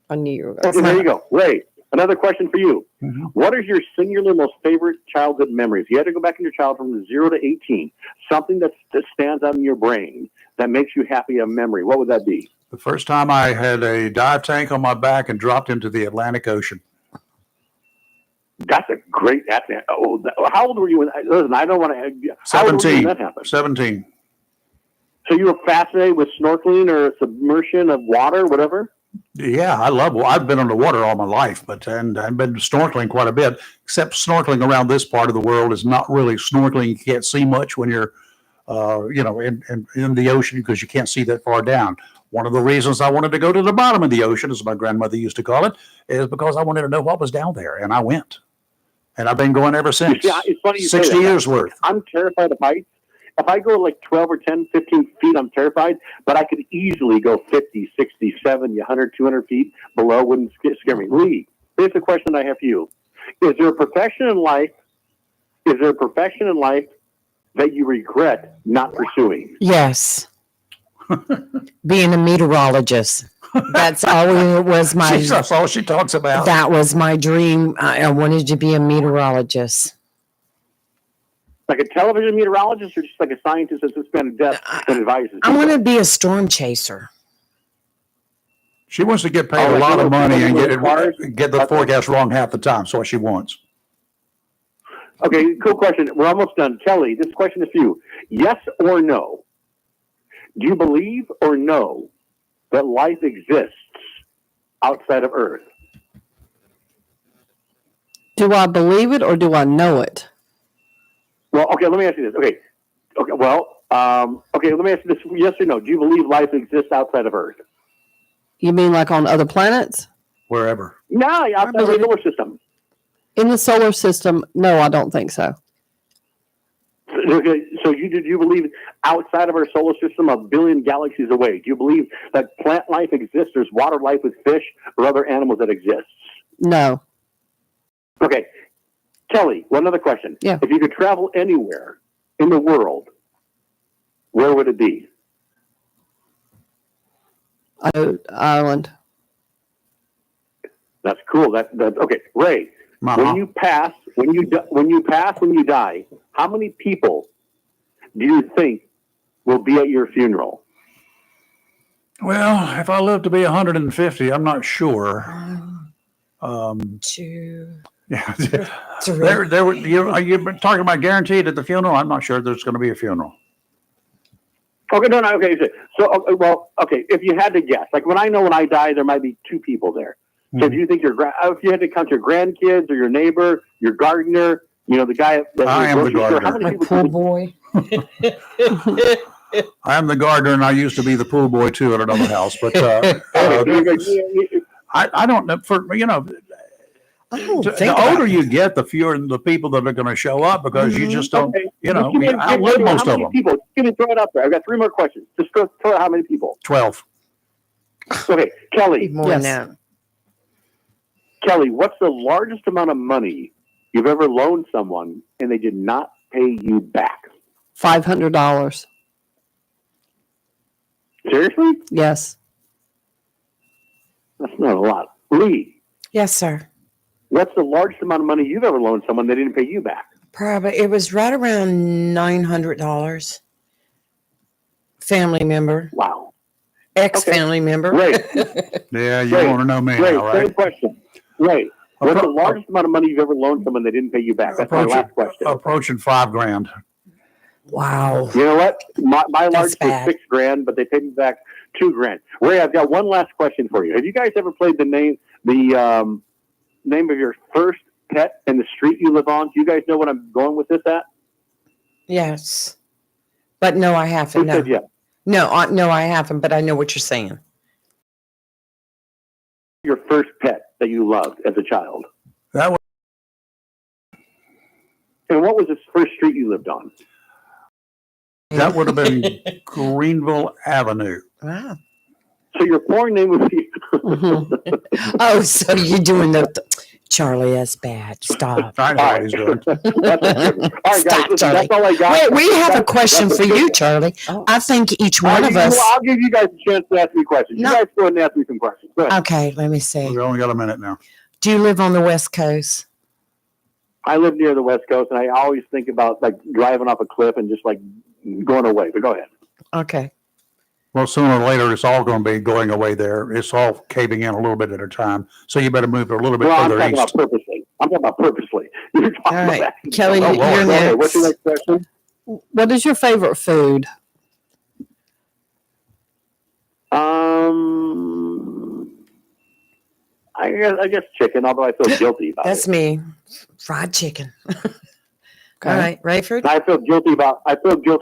I knew you were going Okay, to there say you go. Ray, another question for you. Mhm. What is your singular most favorite childhood memory? If you had to go back in your childhood from 0 to 18, something that stands out in your brain that makes you happy, a memory, what would that be? The first time I had a dive tank on my back and dropped into the Atlantic Ocean. That's a great. How old were you when? Listen, I don't want to. How old were you when 17. that happened? 17. So you were fascinated with snorkeling or submersion of water, whatever. Yeah, I've been underwater all my life, and I've been snorkeling quite a bit, except snorkeling around this part of the world is not really snorkeling. You can't see much when you're, in the ocean because you can't see that far down. One of the reasons I wanted to go to the bottom of the ocean, as my grandmother used to call it, is because I wanted to know what was down there, and I went. And I've been going ever since. Yeah, it's funny you say 60 that. years worth. I'm terrified of heights. If I go like 12 or 10, 15 feet, I'm terrified, but I could easily go 50, 60, 70, 100, 200 feet below. Wouldn't scare me. Lee, here's the question I have for you. Is there a profession in life that you regret not pursuing? Yes. Being a meteorologist. That's always my, That's all she talks about. that was my dream. I wanted to be a meteorologist. Like a television meteorologist or just like a scientist that's just been deaf and advises? I want to be a storm chaser. She wants to get paid Oh, a like lot of little money and cars? get the forecast wrong half the time. That's what she wants. Okay, cool question. We're almost done. Kelly, this question is for you. Yes or no? Do you believe or know that life exists outside of Earth? Do I believe it or do I know it? Well, okay, let me ask you this. Okay, well, okay, let me ask you this. Yes or no? Do you believe life exists outside of Earth? You mean like on other planets? Wherever. No, outside of the solar system. In the solar system, no, I don't think so. Okay, so do you believe outside of our solar system, a billion galaxies away? Do you believe that plant life exists? There's water life with fish or other animals that exist? No. Okay, Kelly, one other question. Yeah. If you could travel anywhere in the world, where would it be? Ireland. That's cool. That's okay. Ray, Uh-huh. when you pass, when you die, how many people do you think will be at your funeral? Well, if I live to be 150, I'm not sure. Two, Yeah. three. Are you talking about guaranteed at the funeral? I'm not sure there's going to be a funeral. Okay, no, okay. So, well, okay. If you had to guess, like when I die, there might be two people there. So, do you think if you had to count your grandkids or your neighbor, your gardener, the guy that I am the grocery store, how gardener. many My people? poor boy. I am the gardener, and I used to be the pool boy too at another house. But I don't know. I don't think The about older it. you get, the fewer the people that are going to show up because you just don't. Okay. You Just give me- outlive most how of many them. people? Just give me throw it up there. I've got three more questions. Just throw out how many people. 12. Okay, Kelly. More Yes. than that. Kelly, what's the largest amount of money you've ever loaned someone and they did not pay you back? $500. Seriously? Yes. That's not a lot. Lee, Yes, sir. what's the largest amount of money you've ever loaned someone they didn't pay you back? Probably it was right around $900. Family member, Wow. ex-family member. Great. Yeah, you Great. want to know me Great. now, right? Same question. Great. What's the Appro- largest amount of money you've ever loaned someone they didn't pay you back? That's my last question. Approaching $5,000. Wow. You know what? My largest was bad. $6,000, but they paid me back $2,000. Ray, I've got one last question for you. Have you guys ever played the name of your first pet and the street you live on? Do you guys know what I'm going with this at? Yes. But no, I haven't. Who No. said yes? No, I haven't, but I know what you're saying. Your first pet that you loved as a child. That was And what was the first street you lived on? that would have been Greenville Avenue. Wow. So your porn name would be. Mhm. Oh, so you're doing the Charlie, that's bad. Stop. I know what he's doing. All right, guys, Stop, listen, Charlie. that's all I got. Wait, we have a That's- question that's for it. you, Charlie. I think each one of us. I'll give you guys a chance to ask me questions. No. You guys go ahead and ask me some questions. Go ahead. Okay, let me see. We've only got a minute now. Do you live on the West Coast? I live near the West Coast, and I always think about like driving off a cliff and just like going away. But go ahead. Okay. Well, sooner or later, it's all going to be going away there. It's all caving in a little bit at a time. So you better move it a little bit Well, I'm further talking east. about purposely. I'm talking about purposely. You're talking All about right. that. Kelly, Oh, you're Lord. next. Okay, what's your next question? What is your favorite food? I guess chicken, although I feel guilty about That's it. me. Fried chicken. Okay. All right, Rayford. I feel guilty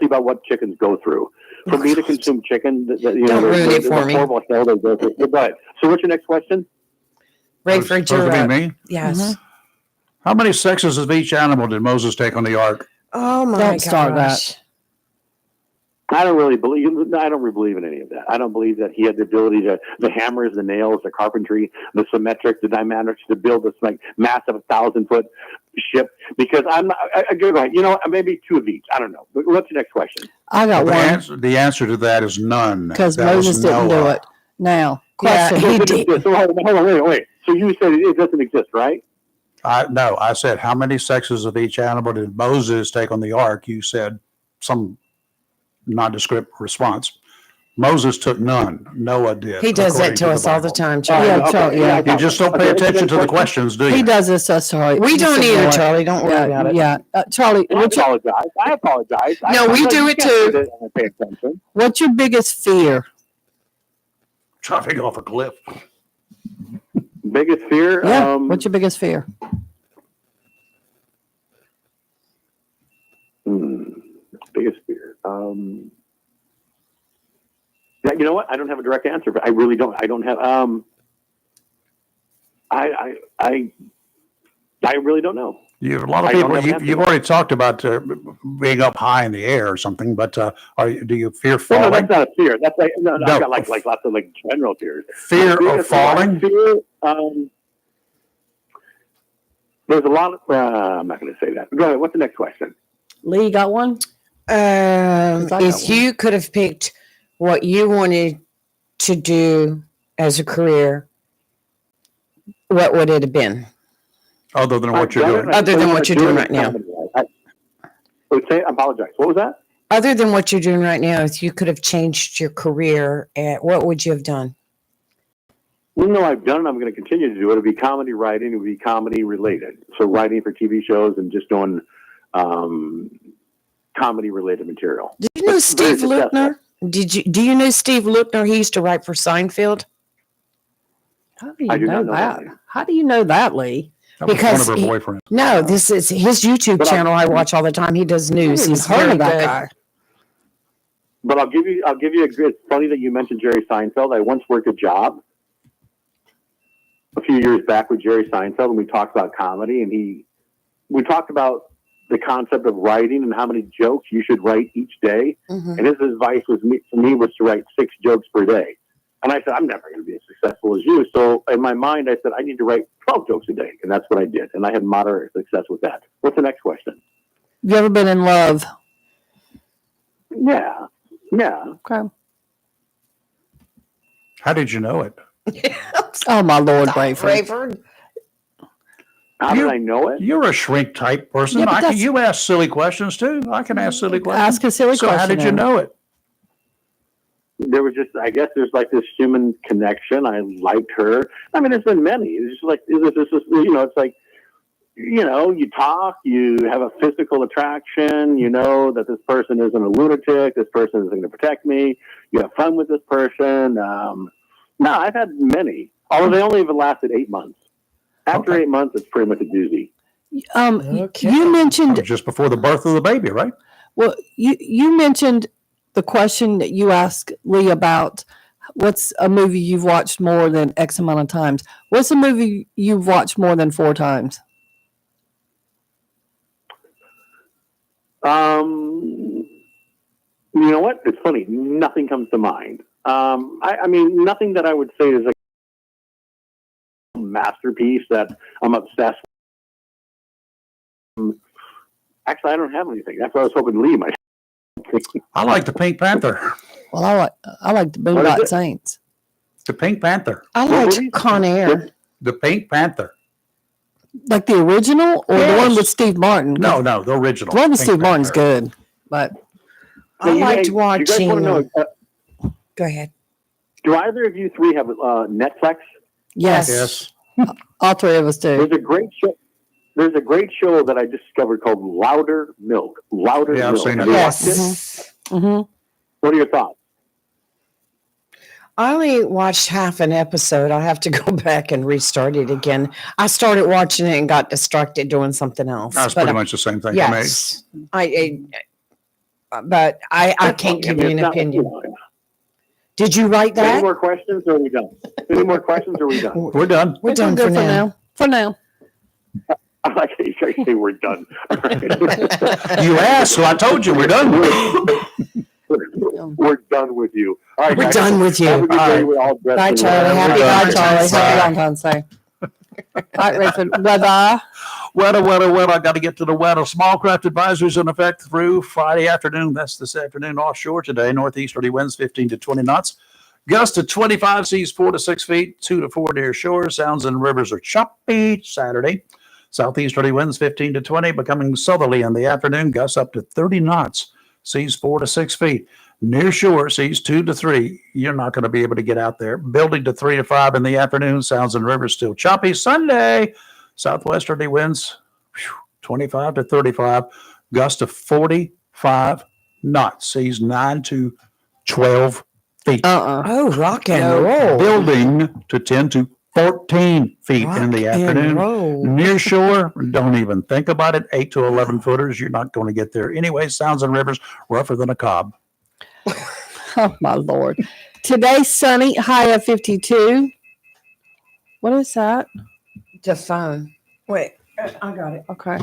about what chickens go through. For me to consume chicken, Don't ruin it for me. horrible hell they go through. Go ahead. So what's your next question? Rayford, Supposed you're to up. be me. Yes. How many sexes of each animal did Moses take on the ark? Oh my Don't start that. gosh. I don't really believe in any of that. I don't believe that he had the ability to the hammers, the nails, the carpentry, the symmetric, the dynamics to build this like massive 1,000-foot ship. Because I'm not. I go ahead. Maybe two of each. I don't know. But what's your next question? I got one The answer to that is none. because That was Moses didn't do Noah. it. Now, Yeah, question. he It did. exists. So hold on, wait. So you said it doesn't exist, right? No, I said, how many sexes of each animal did Moses take on the ark? You said some nondescript response. Moses took none. Noah did. He does according that to us all the Bible. time, Yeah, Charlie. Charlie, yeah. You just don't pay attention to the questions, do you? He does this to us, Charlie. We Just don't ignore either, it. Charlie. Don't worry about it. Yeah. Charlie, I apologize. I apologize. No, we do it too. I pay attention. what's your biggest fear? Dropping off a cliff. Biggest fear? Yeah. What's your biggest fear? Biggest fear. Yeah, you know what? I don't have a direct answer, but I really don't. I don't have. I really don't know. You have a lot of I don't people. have an answer. You've already talked about being up high in the air or something, but do you fear Well, falling? no, that's not a fear. That's like no. No. I've got like lots of like general fears. Fear My of falling? fear, there's a lot of. I'm not going to say that. Go ahead. What's the next question? Lee, you got one? I got If one. you could have picked what you wanted to do as a career, what would it have been? Other than what you're doing. Other than what you're doing right now. I would say, I apologize. What was that? Other than what you're doing right now, if you could have changed your career, what would you have done? Even though I've done it, I'm going to continue to do it. It'll be comedy writing. It'll be comedy related. So writing for TV shows and just doing comedy related material. Did you know It's very Steve successful. Luckner? Do you know Steve Luckner? He used to write for Seinfeld. How do I you do know not know that? that. How do you know that, Lee? That was because one of her he- boyfriends. No, this is his YouTube But channel. I watch all the time. He does news. I've He's heard very of that good. guy. But I'll give you a good. It's funny that you mentioned Jerry Seinfeld. I once worked a job a few years back with Jerry Seinfeld, and we talked about comedy, and we talked about the concept of writing and how many jokes you should write each day. Mhm. And his advice for me was to write 6 jokes per day. And I said, I'm never going to be as successful as you. So in my mind, I said, I need to write 12 jokes a day. And that's what I did. And I had moderate success with that. What's the next question? You ever been in love? Yeah. Yeah. Okay. How did you know it? Oh my Lord, Rayford. Rayford. How You- did I know it? You're a shrink type person. Yeah, but You ask silly questions too. I can ask silly questions. Ask a silly So question. how did you then. know it? There was just, I guess there's like this human connection. I liked her. I mean, there's been many. It's just like, it's like, you talk, you have a physical attraction, you know that this person isn't a lunatic, this person isn't going to protect me, you have fun with this person. No, I've had many, although they only have lasted 8 months. After Okay. 8 months, it's pretty much a doozy. Okay. You mentioned Just before the birth of the baby, right? well, you mentioned the question that you asked Lee about what's a movie you've watched more than X amount of times. What's a movie you've watched more than 4 times? You know what? It's funny. Nothing comes to mind. I mean, nothing that I would say is a masterpiece that I'm obsessed with. Actually, I don't have anything. That's what I was hoping Lee might. I like the Pink Panther. Well, I like the What is Boondock it? Saints. The Pink Panther. I What liked movie? Con Air. The Pink Panther. Like the original or the one Yes. with Steve Martin? No, the original. The one with Pink Steve Martin's Panther. good, but I liked Do you guys watching. want to know? Go ahead. Do either of you three have Netflix? yes, Yes. all 3 of us do. There's a great show. There's a great show that I discovered called Louder Milk. Louder Yeah, I've Milk. seen it. Have you watched it? Yes. hmm What are your thoughts? I only watched half an episode. I have to go back and restart it again. I started watching it and got distracted doing something else. That's But, pretty much the same thing yes, I can't give you an opinion. Did you write Any that? more questions or are we done? Any more questions or are we done? for me. We're done. We're done for now. For now. I like how you guys say we're done. You asked, so I told you we're done. We're done with you. All right, We're guys. done with you. Have a good All day. right. We're all dressed Bye, in Charlie. red. Happy We're done. Bye, Charlie. Valentine's Day. Happy Valentine's Day. All right, Rayford. Weather. Weather. I got to get to the weather. Small craft advisories in effect through Friday afternoon. That's this afternoon offshore today. Northeasterly winds 15 to 20 knots. Gust to 25, seas 4 to 6 feet, 2 to 4 near shore. Sounds and rivers are choppy Saturday. Southeasterly winds 15 to 20, becoming southerly in the afternoon. Gusts up to 30 knots. sees 4 to 6 feet. Near shore sees 2 to 3. You're not going to be able to get out there. Building to 3 to 5 in the afternoon. Sounds and rivers still choppy. Sunday, southwesterly winds 25 to 35. Gust of 45 knots. Sees 9 to 12 feet. Oh, rock and No. roll. Building to 10 to 14 feet in the Rock and afternoon. roll. Near shore, don't even think about it. 8 to 11 footers. You're not going to get there. Anyway, sounds and rivers rougher than a cob. Oh my Lord. Today, sunny, high of 52. What is that? The phone. Wait, I got it. Okay.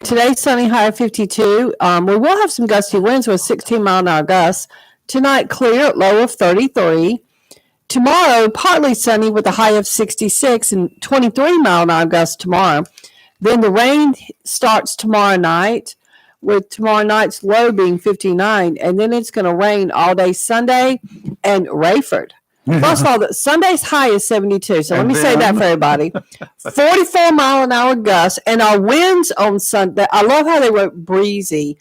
Today, sunny, high of 52. We will have some gusty winds with 16-mile-an-hour gusts. Tonight, clear, low of 33. Tomorrow, partly sunny with a high of 66 and 23-mile-an-hour gusts tomorrow. Then the rain starts tomorrow night, with tomorrow night's low being 59, and then it's going to rain all day Sunday and Rayford. First of all, Sunday's high is 72, so let And me say that then- for everybody. 44-mile-an-hour gusts, and our winds on Sunday, I love how they wrote breezy,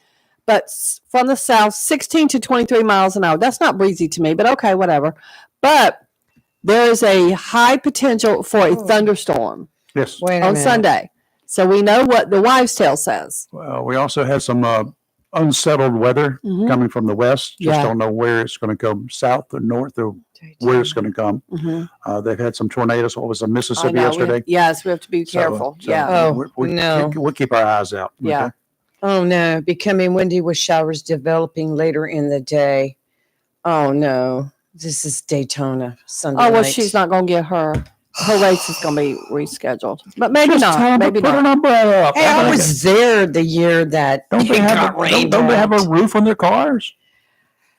but from the south, 16 to 23 miles an hour. That's not breezy to me, but okay, whatever. But there is a high potential for a thunderstorm Yes. Wait a on minute. Sunday. So we know what the wives' tale says. Well, we also had some unsettled weather Mhm. coming from the west. Just Yeah. don't know where it's going to come, south or north, or where it's going to come. They've had some tornadoes. What was in I Mississippi know, yesterday? yes, we have to be So- careful. so yeah. Oh, no. We'll keep our eyes out. Yeah. okay? Oh no, becoming windy with showers developing later in the day. Oh no, this is Daytona Sunday. Oh, well, night. she's not going to get her race is going to be rescheduled. But maybe Just tell not. 'em to Maybe put not. an umbrella up. Hey, I Don't was there the year that they it have got rained don't they have a out. roof on their cars?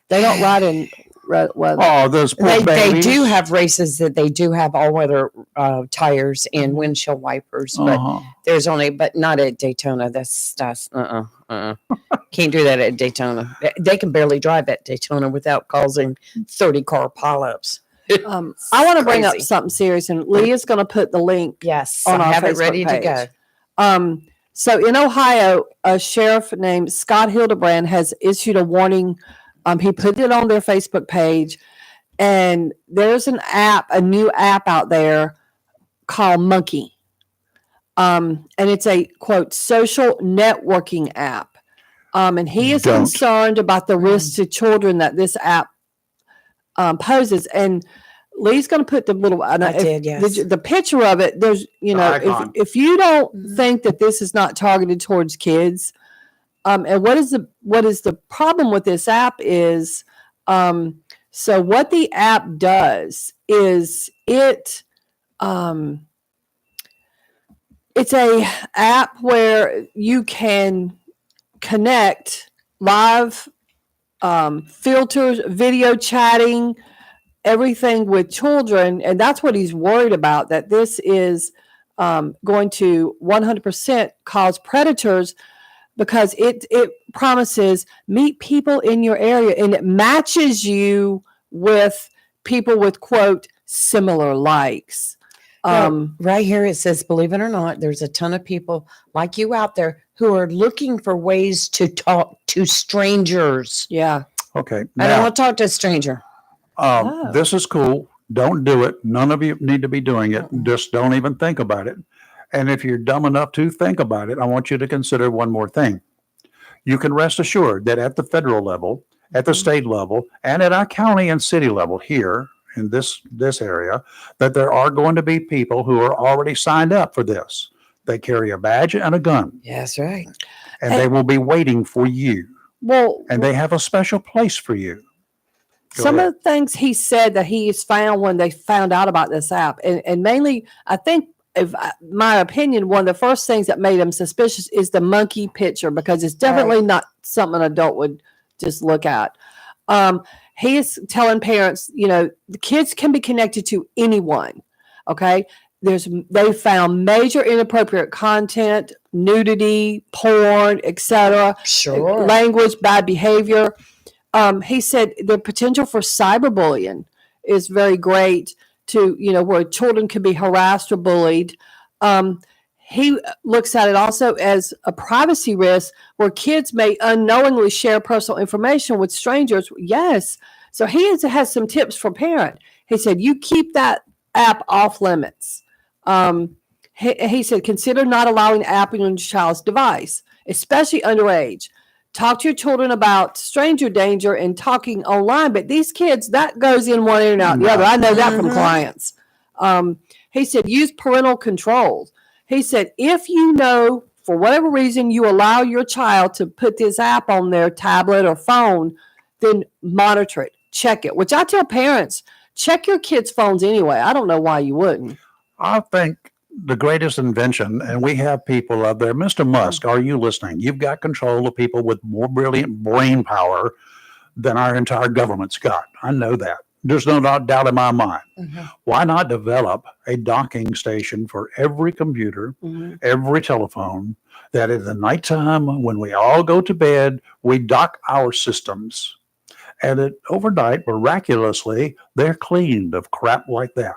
They don't ride in weather. Oh, those poor They babies. do have races that they do have all weather tires and Mm-hmm. windshield wipers, but Uh-huh. there's only but not at Daytona. That's can't do that at Daytona. They can barely drive at Daytona without causing 30 car pileups. I want to bring up Crazy. something serious, and Leah's going to put the link Yes, on I our have it Facebook ready to go. page. So in Ohio, a sheriff named Scott Hildebrand has issued a warning. He put it on their Facebook page, and there's an app, a new app out there called Monkey. And it's a quote social networking app. And he is Don't. concerned about the risks to children that this app poses. And Lee's going to put the little. I did, yes. The picture of it. There's, The icon. if you don't think that this is not targeted towards kids, and what is the problem with this app is, so what the app does is it's a app where you can connect live filters, video chatting, everything with children, and that's what he's worried about. That this is going to 100% cause predators because it promises meet people in your area and it matches you with people with quote similar likes. Right here it says, believe it or not, there's a ton of people like you out there who are looking for ways to talk to strangers. Yeah. Okay. I don't Now, want to talk to a stranger. Oh. this is cool. Don't do it. None of you need to be doing it. Just don't even think about it. And if you're dumb enough to think about it, I want you to consider one more thing. You can rest assured that at the federal level, at the state level, and at our county and city level here in this area, that there are going to be people who are already signed up for this. They carry a badge and a gun, Yeah, that's right. and they will be waiting for you, Well, and they have a special place for you. Go some ahead. of the things he said that he's found when they found out about this app, and mainly, I think, my opinion, one of the first things that made him suspicious is the monkey picture because it's definitely not something an adult would just look at. He is telling parents, the kids can be connected to anyone. Okay. They found major inappropriate content, nudity, porn, etc. Sure. Language, bad behavior. He said the potential for cyberbullying is very great to, where children could be harassed or bullied. he looks at it also as a privacy risk where kids may unknowingly share personal information with strangers. Yes. So has some tips for parent. He said, you keep that app off limits. He said, consider not allowing the app on your child's device, especially underage. Talk to your children about stranger danger and talking online. But these kids, that goes in one ear and out the other. I know that from clients. He said, use parental controls. He said, if you know, for whatever reason, you allow your child to put this app on their tablet or phone, then monitor it, check it, which I tell parents, check your kids' phones anyway. I don't know why you wouldn't. I think the greatest invention, and we have people out there, Mr. Musk, are you listening? You've got control of people with more brilliant brain power than our entire government's got. I know that. There's no doubt in my mind. Why not develop a docking station for every computer, every telephone, that in the nighttime when we all go to bed, we dock our systems, and that overnight, miraculously, they're cleaned of crap like that.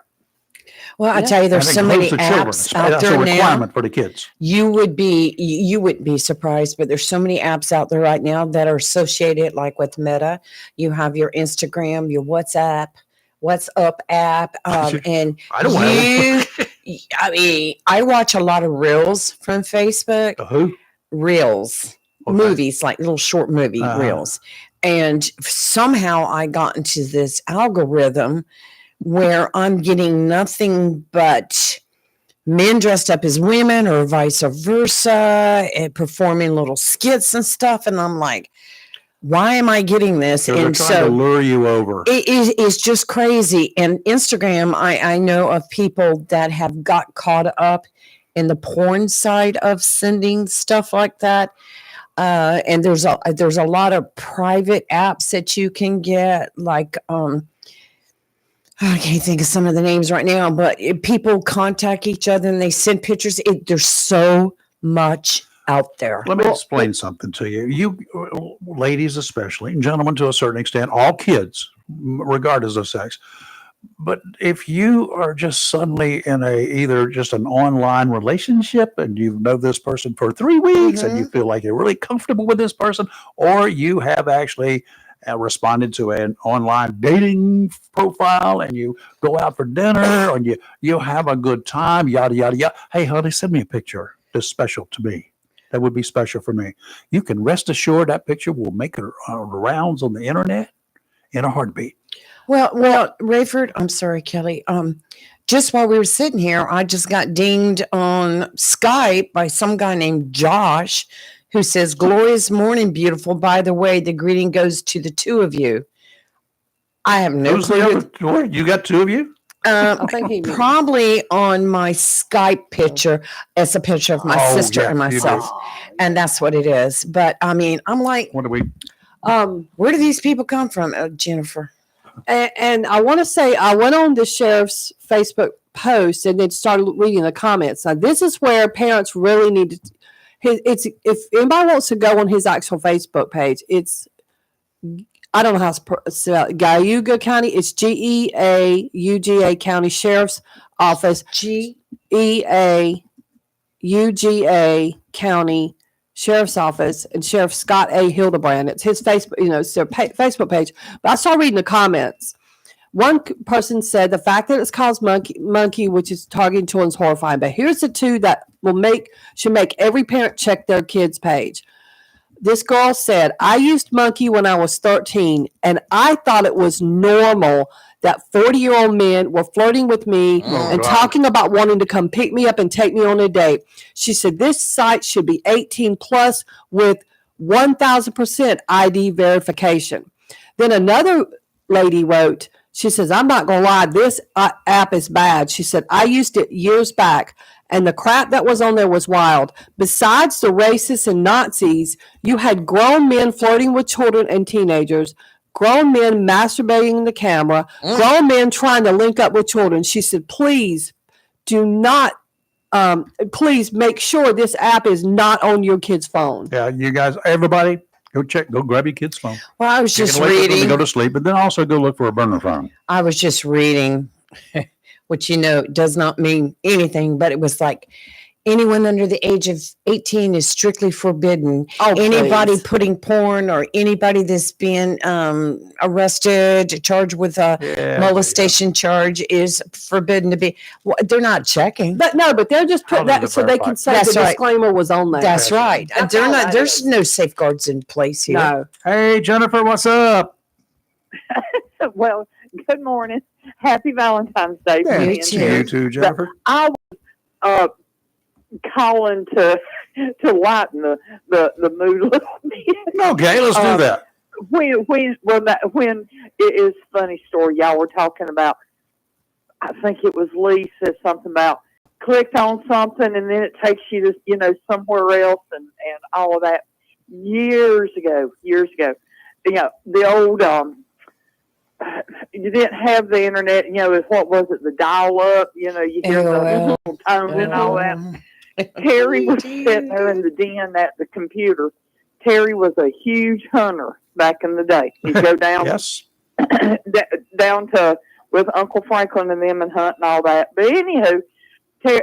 Well, I tell you, there's so many apps out That's there a requirement now. for the kids. You wouldn't be surprised, but there's so many apps out there right now that are associated, like with Meta. You have your Instagram, your WhatsApp app, and I don't want I mean, I watch a lot of reels from Facebook. who? Reels, Okay. movies, like little short movie reels, and somehow I got into this algorithm where I'm getting nothing but men dressed up as women or vice versa and performing little skits and stuff. And I'm like, why am I getting this? They're And trying to lure you over. it's just crazy. And Instagram, I know of people that have got caught up in the porn side of sending stuff like that. And there's a lot of private apps that you can get, like, I can't think of some of the names right now, but people contact each other and they send pictures. There's so much out there. Let me explain something to you. You ladies especially, and gentlemen to a certain extent, all kids, regardless of sex. But if you are just suddenly in either just an online relationship and you know this person for 3 weeks and you feel like you're really comfortable with this person, or you have actually responded to an online dating profile and you go out for dinner and you have a good time, yada, yada, yada. Hey, honey, send me a picture that's special to me. That would be special for me. You can rest assured that picture will make the rounds on the internet in a heartbeat. Well, Rayford, I'm sorry, Kelly. Just while we were sitting here, I just got dinged on Skype by some guy named Josh, who says, "Glorious morning, beautiful. By the way, the greeting goes to the two of you." I have no Who's the clue. other? You got two of you? I think he Probably on my Skype picture, it's a picture of my sister yeah, and you do. myself, and that's what it is. But I mean, I'm like, What do we? where do these people come from, Jennifer? And I want to say I went on the sheriff's Facebook post and then started reading the comments. Now this is where parents really need to. It's if anybody wants to go on his actual Facebook page, it's I don't know how to spell it. Geauga County. It's Geauga County Sheriff's Office. Geauga County Sheriff's Office and Sheriff Scott A. Hildebrand. It's his Facebook, it's their Facebook page. But I started reading the comments. One person said the fact that it's called monkey, which is targeting children, is horrifying. But here's the two that should make every parent check their kid's page. This girl said, I used monkey when I was 13, and I thought it was normal that 40-year-old men were flirting with me and talking about wanting to come pick me up and take me on a date. She said, this site should be 18 plus with 1,000% ID verification. Then another lady wrote, she says, I'm not going to lie, this app is bad. She said, I used it years back, and the crap that was on there was wild. Besides the racists and Nazis, you had grown men flirting with children and teenagers, grown men masturbating in the camera, grown men trying to link up with children. She said, please do not, please make sure this app is not on your kid's phone. Yeah, you guys, everybody, go grab your kid's phone. Well, I was Take it just away from them and reading. go to sleep, but then also go look for a burner phone. I was just reading, which does not mean anything, but it was like anyone under the age of 18 is strictly forbidden. Oh, Anybody please. putting porn or anybody that's been arrested, charged with a Yeah, molestation charge is forbidden to be. Well, they're not checking. But they'll just How put does that it so they verify? can say That's the right. disclaimer was on there. That's right. That's They're all not. that There's is. no safeguards in place here. No. Hey, Jennifer, what's up? Well, good morning. Happy Valentine's Day. Yeah, me you and too. Terry. You too, Jennifer. I was calling to lighten the mood a little bit. Okay, let's do that. When it is a funny story, y'all were talking about. I think it was Lee said something about clicked on something and then it takes you to somewhere else and all of that. Years ago. The old you didn't have the internet. What was it? The dial up. You hear the AOL. little tones and all that. Terry was sitting there in the den at the computer. Terry was a huge hunter back in the day. He'd go down Yes. down to with Uncle Franklin and them and hunt and all that. But anywho,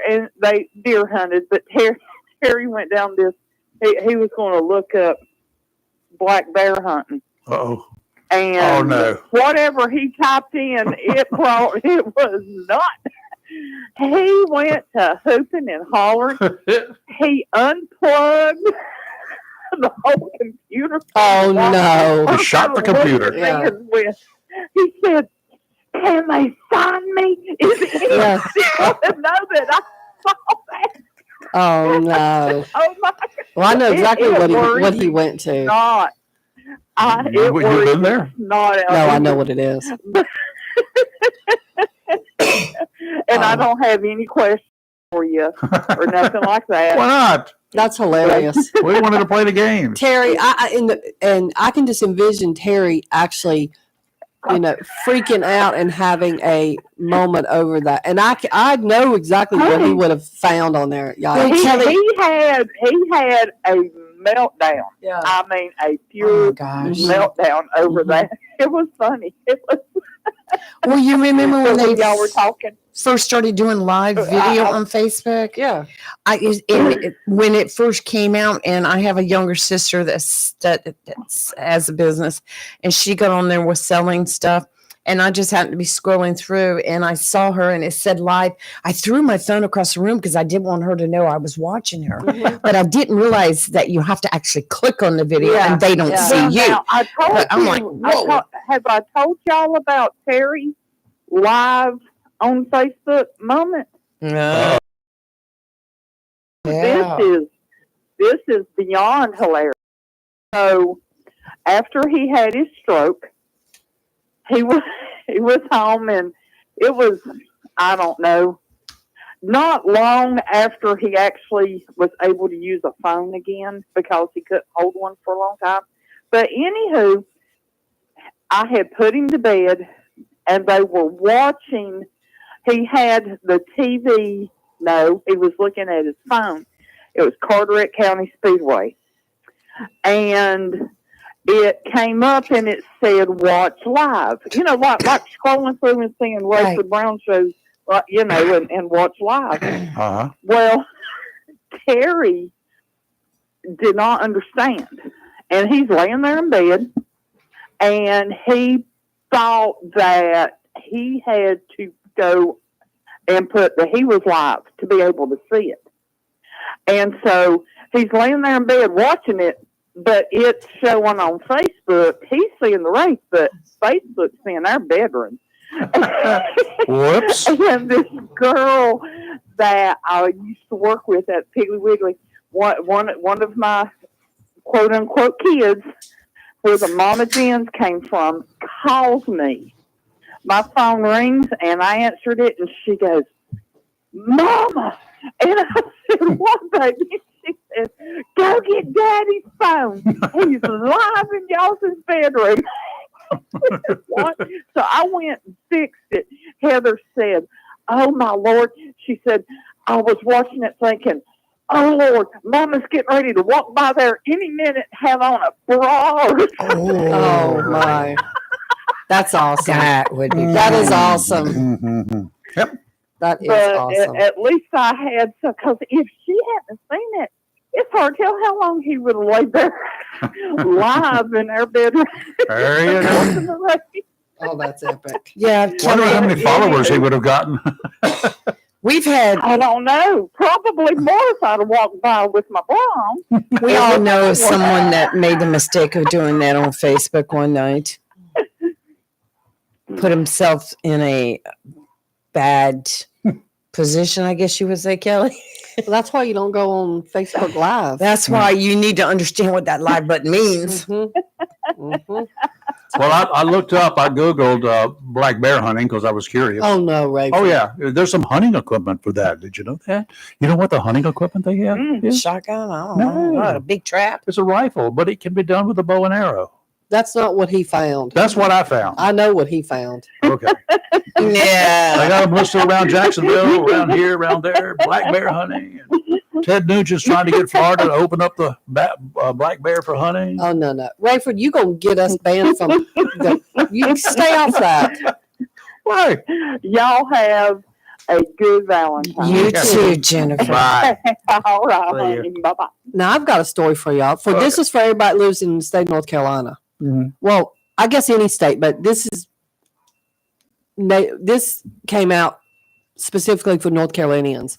and they deer hunted. But Terry went down this. He was going to look up black bear hunting. Uh-oh. And Oh, no. whatever he typed in, it was not. He went to hooping and hollering. He unplugged the whole computer. Oh, no. He shot the computer. Yeah. He said, "Can they find me? Is anyone Yeah. to know that I saw that?" Oh, no. Oh my! Well, I know exactly It what worries he went to. Not. You've It worries been there? Not. No, I know what it is. And I don't have any questions for you or nothing like that. Why not? That's hilarious. We wanted to play the games. Terry, and I can just envision Terry actually, freaking out and having a moment over that. And I know exactly what he would have found on there, y'all. He had a meltdown. Yeah. I mean, a Oh pure gosh. meltdown over Mhm. that. It was funny. It was Well, you remember when when they y'all were talking. first started doing live video on Facebook? Yeah. When it first came out, and I have a younger sister that's has a business, and she got on there was selling stuff, and I just happened to be scrolling through, and I saw her, and it said live. I threw my phone across the room because I didn't want her to know I was watching her, but I didn't realize that you have to actually click on the video, Yeah, and they don't yeah. see Well, you. now, I told But I'm you, like, whoa. have I told y'all about Terry live on Facebook moment? Yeah. This is beyond hilarious. So after he had his stroke, he was home, and it was, I don't know, not long after he actually was able to use a phone again because he couldn't hold one for a long time. But anywho, I had put him to bed, and they were watching. He had the TV. No, he was looking at his phone. It was Carteret County Speedway. And it came up and it said, "Watch live." Like scrolling through and seeing Right. Rayford Brown shows, and watch live. Uh-huh. Well, Terry did not understand. And he's laying there in bed, and he thought that he had to go and put that he was live to be able to see it. And so he's laying there in bed watching it, but it's showing on Facebook. He's seeing the race, but Facebook's seeing our bedroom. Whoops. And this girl that I used to work with at Piggly Wiggly, one of my quote unquote kids, where the Mama Jens came from, calls me. My phone rings and I answered it, and she goes, "Mama!" And I said, "What, baby?" She said, "Go get Daddy's phone. He's live in y'all's bedroom." What? So I went and fixed it. Heather said, "Oh my Lord." She said, "I was watching it thinking, oh Lord, Mama's getting ready to walk by there any minute, have on a bra." Oh, my. That's awesome. That would be That is fun. awesome. Mm-hmm. Yep. That is but awesome. at least I had some, because if she hadn't seen it, it's hard to tell how long he would have laid there live in our bedroom. There you go. watching the race. Oh, that's epic. Yeah, Wonder how many Kelly, followers he would have gotten. we've had, I don't know. Probably more if I'd have walked by with my bra on. we all know someone that made the mistake of doing that on Facebook one night. Put himself in a bad position, I guess you would say, Kelly. Well, that's why you don't go on Facebook Live. That's why you need to understand what that live button means. Mhm. Mhm. Well, I looked up, I Googled black bear hunting because I was curious. Oh no, Ray. Oh, yeah. There's some hunting equipment for that. Did you know that? You know what the hunting equipment they have is? Shotgun, I don't No. know. What, a big trap. It's a rifle, but it can be done with a bow and arrow. That's not what he found. That's what I found. I know what he found. Okay. I Yeah. got them listed around Jacksonville, around here, around there, black bear hunting. And Ted Nugent's trying to get Florida to open up the black bear for hunting. Oh no. Rayford, you gonna get us banned from the you stay off that. Why? Y'all have a good Valentine. You too, Jennifer. Bye. All right, See ya. honey. Bye-bye. Now I've got a story for y'all. This is for everybody that lives in the state of North Carolina. Mhm. Well, I guess any state, but this came out specifically for North Carolinians.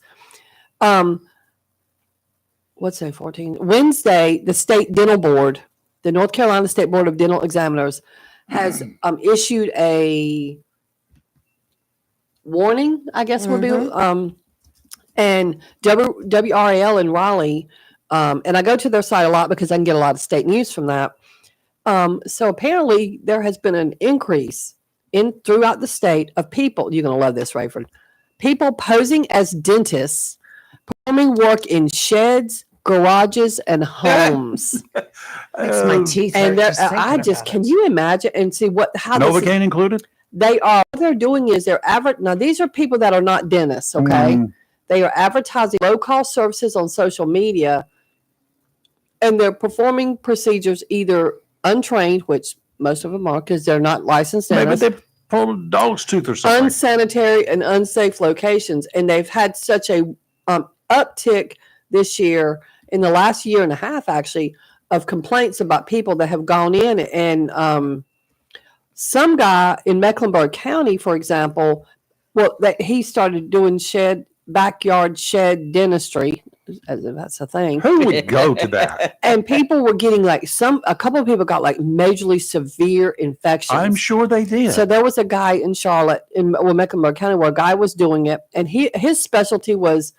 What's that? 14 Wednesday, the state dental board, the North Carolina State Board of Dental Examiners, has issued a warning, I guess would be, and WRAL in Raleigh, and I go to their site a lot because I can get a lot of state news from that. So apparently there has been an increase throughout the state of people. You're going to love this, Rayford. People posing as dentists, performing work in sheds, garages, and homes. Makes my teeth hurt. And thinking about can it. you imagine and see how this is, Novocaine included? what they're doing is now these are people that are not dentists, okay? Mm. They are advertising low-cost services on social media, and they're performing procedures either untrained, which most of them are because they're not licensed Maybe dentists, they pulled a dog's tooth or something. unsanitary and unsafe locations. And they've had such a uptick this year, in the last year and a half, actually, of complaints about people that have gone in and some guy in Mecklenburg County, for example, he started doing backyard shed dentistry. That's a thing. Who would go to that? And people were getting a couple of people got majorly severe infections. I'm sure they did. So there was a guy in Charlotte, in Mecklenburg County, where a guy was doing it, and his specialty was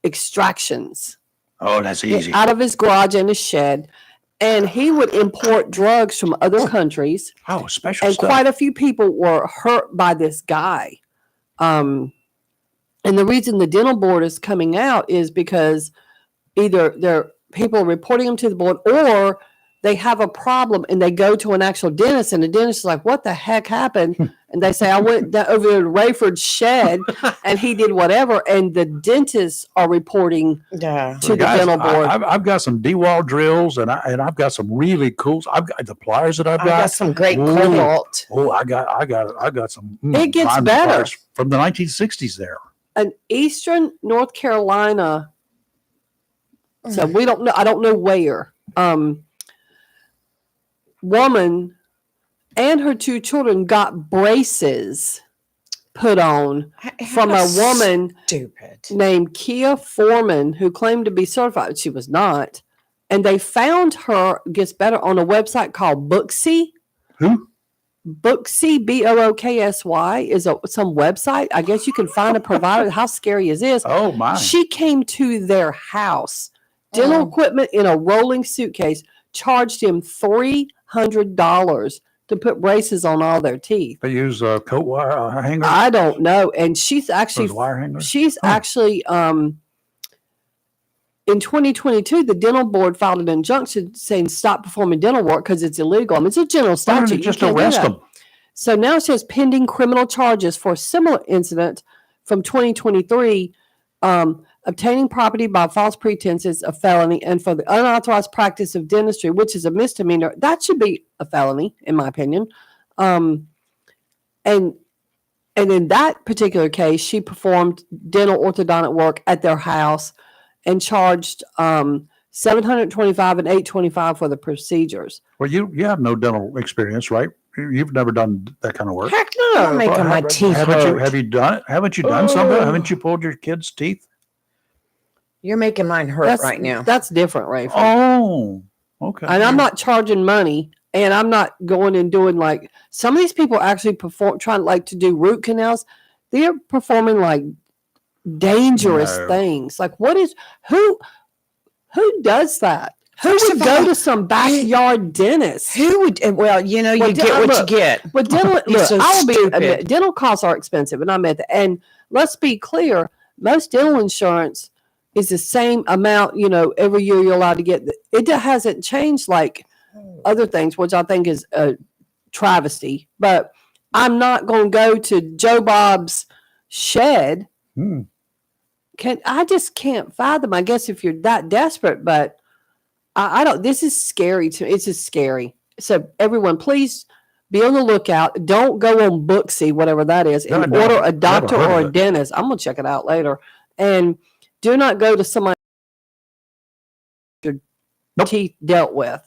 extractions Oh, that's easy. out of his garage and his shed. And he would import drugs from other countries, Oh, special and stuff. quite a few people were hurt by this guy. And the reason the dental board is coming out is because either they're people reporting them to the board, or they have a problem and they go to an actual dentist, and the dentist is like, "What the heck happened?" And they say, "I went over to Rayford's shed and he did whatever." And the dentists are reporting Yeah. to the Guys, dental board. I've got some D-wall drills, and I've got some really cool. I've got the pliers that I've I got got. some great Ooh. cobalt. Oh, I got some. It gets diamond better. pliers from the 1960s. There. An Eastern North Carolina, so we don't know, I don't know where, woman and her 2 children got braces put on from a woman Stupid. named Kia Foreman, who claimed to be certified. She was not. And they found her, gets better, on a website called Booksy. Who? Booksy, Booksy, is some website. I guess you can find a provider. How scary is this? Oh my! She came to their house, dental Oh. equipment in a rolling suitcase, charged him $300 to put braces on all their teeth. They use coat wire hangers. I don't know. And she's actually, Those wire hangers. she's Oh. actually, in 2022, the dental board filed an injunction saying stop performing dental work because it's illegal. I mean, it's a general Why don't statute. they You just can't do arrest that. them? So now it says pending criminal charges for a similar incident from 2023, obtaining property by false pretenses, a felony, and for the unauthorized practice of dentistry, which is a misdemeanor. That should be a felony, in my opinion. And And in that particular case, she performed dental orthodontic work at their house and charged $725 and $825 for the procedures. Well, you have no dental experience, right? You've never done that kind of work. Heck no, I'm making my teeth hurt. Have you done it? Haven't you done something? Haven't you pulled your kids' teeth? You're making mine hurt right now. That's different, Ray. Oh, okay. And I'm not charging money, and I'm not going and doing like some of these people actually trying like to do root canals. They're performing like dangerous No. things. Like who does that? Who First would of go all, to some backyard dentist? Who would? Well, you know, Well, you get what look, you get. But dental, You're look, so I will stupid. dental costs are expensive, and I'm at that. And let's be clear, most dental insurance is the same amount. You know, every year you're allowed to get. It hasn't changed like other things, which I think is a travesty. But I'm not going to go to Joe Bob's shed. Hmm. I just can't fathom. I guess if you're that desperate, but I don't. This is scary to me. It's just scary. So everyone, please be on the lookout. Don't go on Booksy, whatever that is, and No, order a never doctor heard or of a it. dentist. I'm gonna check it out later. And do not go to somebody your Nope. teeth dealt with.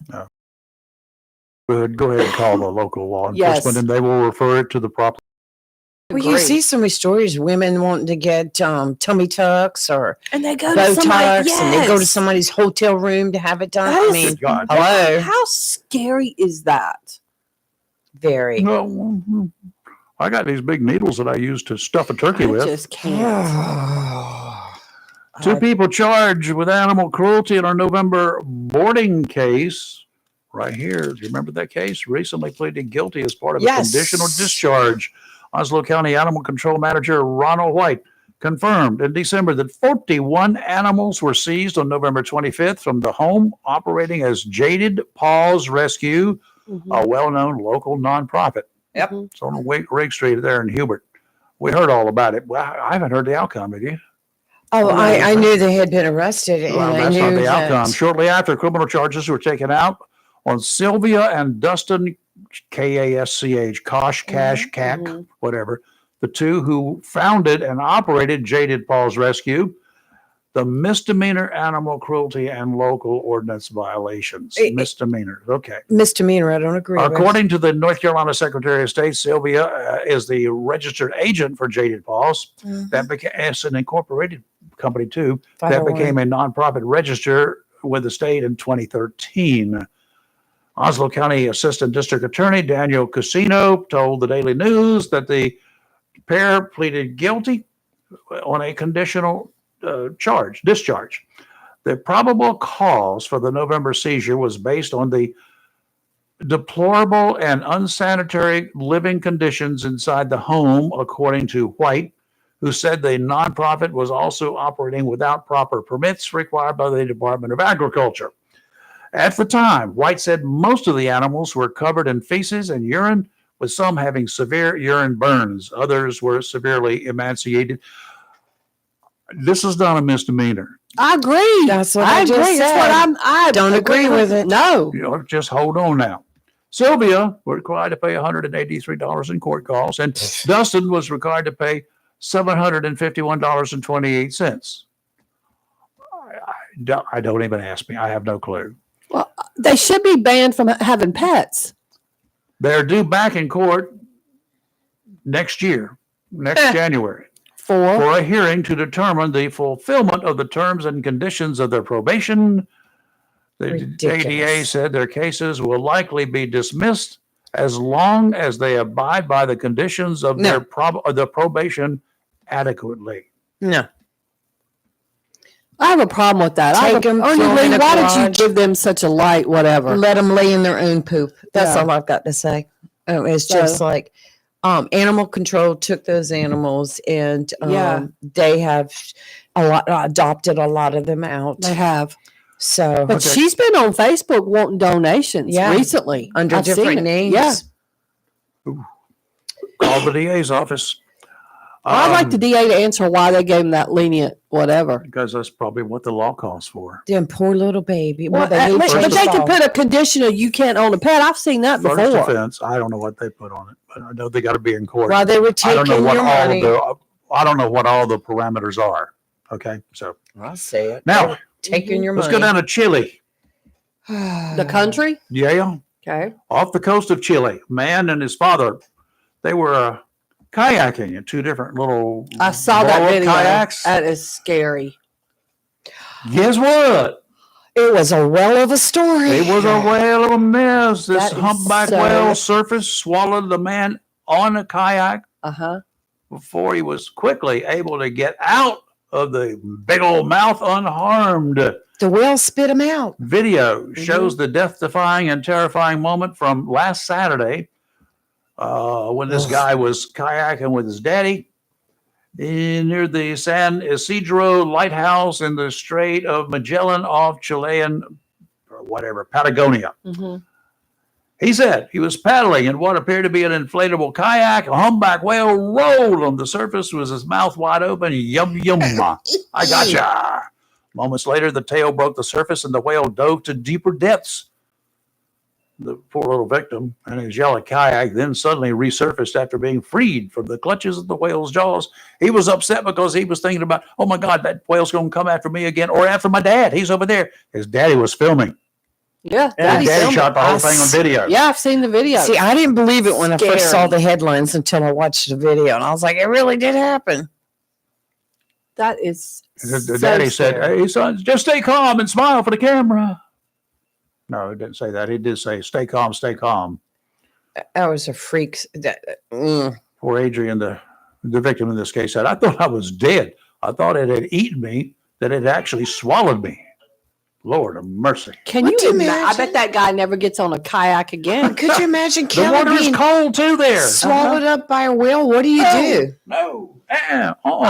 Good. Go ahead and call the local law Yes. enforcement, and they will refer it to the proper. Well, you Agree. see so many stories, women wanting to get tummy tucks or And they go to Botox, somebody. and they go to Yes. somebody's hotel room to have it done. That I is- mean, God. hello, How scary is that? very. No, I got these big needles that I use to stuff a turkey I with. just can't. Two people charged with animal cruelty in our November boarding case. Right here. Do you remember that case? Recently pleaded guilty as part of a Yes. conditional discharge. Oslo County Animal Control Manager Ronald White confirmed in December that 41 animals were seized on November 25th from the home operating as Jaded Paws Rescue, Mhm. a well-known local nonprofit. Yep. Mhm. It's on Rig Street there in Hubert. We heard all about it. Well, I haven't heard the outcome, have you? Oh, Well, I knew they had been arrested, and Well, I that's knew not the that. outcome. Shortly after, criminal charges were taken out on Sylvia and Dustin, Kasch, Cash, Cack, Mhm. whatever, the two who founded and operated Jaded Paws Rescue, the misdemeanor animal cruelty and local ordinance violations. Misdemeanors. Okay. Misdemeanor, I don't agree with. According to the North Carolina Secretary of State, Sylvia is the registered agent for Jaded Paws. That became it's an incorporated company too. That 501. became a nonprofit register with the state in 2013. Oslo County Assistant District Attorney Daniel Casino told the Daily News that the pair pleaded guilty on a conditional discharge. The probable cause for the November seizure was based on the deplorable and unsanitary living conditions inside the home, according to White, who said the nonprofit was also operating without proper permits required by the Department of Agriculture. At the time, White said most of the animals were covered in feces and urine, with some having severe urine burns. Others were severely emaciated. This is not a misdemeanor. I agree. That's what I I agree. just That's said. what I Don't agree with it. No. You know, just hold on now. Sylvia was required to pay $183 in court costs, and Dustin was required to pay $751.28. I don't even ask me. I have no clue. Well, they should be banned from having pets. They're due back in court next year, next January, for a hearing to determine the fulfillment of the terms and conditions of their probation. The Ridiculous. ADA said their cases will likely be dismissed as long as they abide by the conditions of No. the probation adequately. No. I have a problem with that. Take 'em, Ernie throw 'em Lee, in a why did you garage. give them such a light whatever? Let them lay in their own poop. That's Yeah. all I've got to say. It's just So- like animal control took those animals, and Yeah. they have adopted a lot of them out. They have. So But Okay. she's been on Facebook wanting donations Yeah. recently. under I've seen different it. names. Yeah. Call the DA's office. I'd like the DA to answer why they gave him that lenient whatever. Because that's probably what the law calls for. Them poor little baby. Well, Well, they hate but you they to can fall. put a condition of you can't own a pet. I've seen that First before. offense, I don't know what they put on it, but I know they got to be in court. While they were I don't know taking what your all money. I don't know what all the parameters are. Okay, so I'll say it. now Taking your let's money. go down to Chile. The country? Yeah, Okay. off the coast of Chile, a man and his father, they were kayaking in two different little I saw that blow-up video. kayaks. That is scary. Guess what? It was a well of a story. It was a whale of a mess. This That is humpback so- whale surfaced, swallowed the man on a kayak Uh-huh. before he was quickly able to get out of the big old mouth unharmed. The whale spit him out. Video shows the death-defying and terrifying moment from last Saturday when this guy was kayaking with his daddy near the San Isidro Lighthouse in the Strait of Magellan off Chilean, or whatever, Patagonia. Mm-hmm. He said he was paddling in what appeared to be an inflatable kayak. A humpback whale rolled on the surface with his mouth wide open. Yum, yum. I gotcha. Moments later, the tail broke the surface and the whale dove to deeper depths. The poor little victim and his yellow kayak then suddenly resurfaced after being freed from the clutches of the whale's jaws. He was upset because he was thinking about, oh my God, that whale's going to come after me again or after my dad. He's over there. His daddy was filming. Yeah. And Daddy his daddy filmed shot it. the whole thing on video. Yeah, I've seen the video. See, I didn't believe it when I first saw Scary. the headlines until I watched the video, and I was like, it really did happen. That is The so daddy said, scary. hey, son, just stay calm and smile for the camera. No, he didn't say that. He did say, stay calm, stay calm. I was a freak. Poor Adrian, the victim in this case, said, I thought I was dead. I thought it had eaten me, that it actually swallowed me. Lord of mercy. Can What do you you imagine? I imagine? bet that guy never gets on a kayak again. Could you imagine The water Kelly is being cold too there. swallowed up by a whale? What do you do? No. I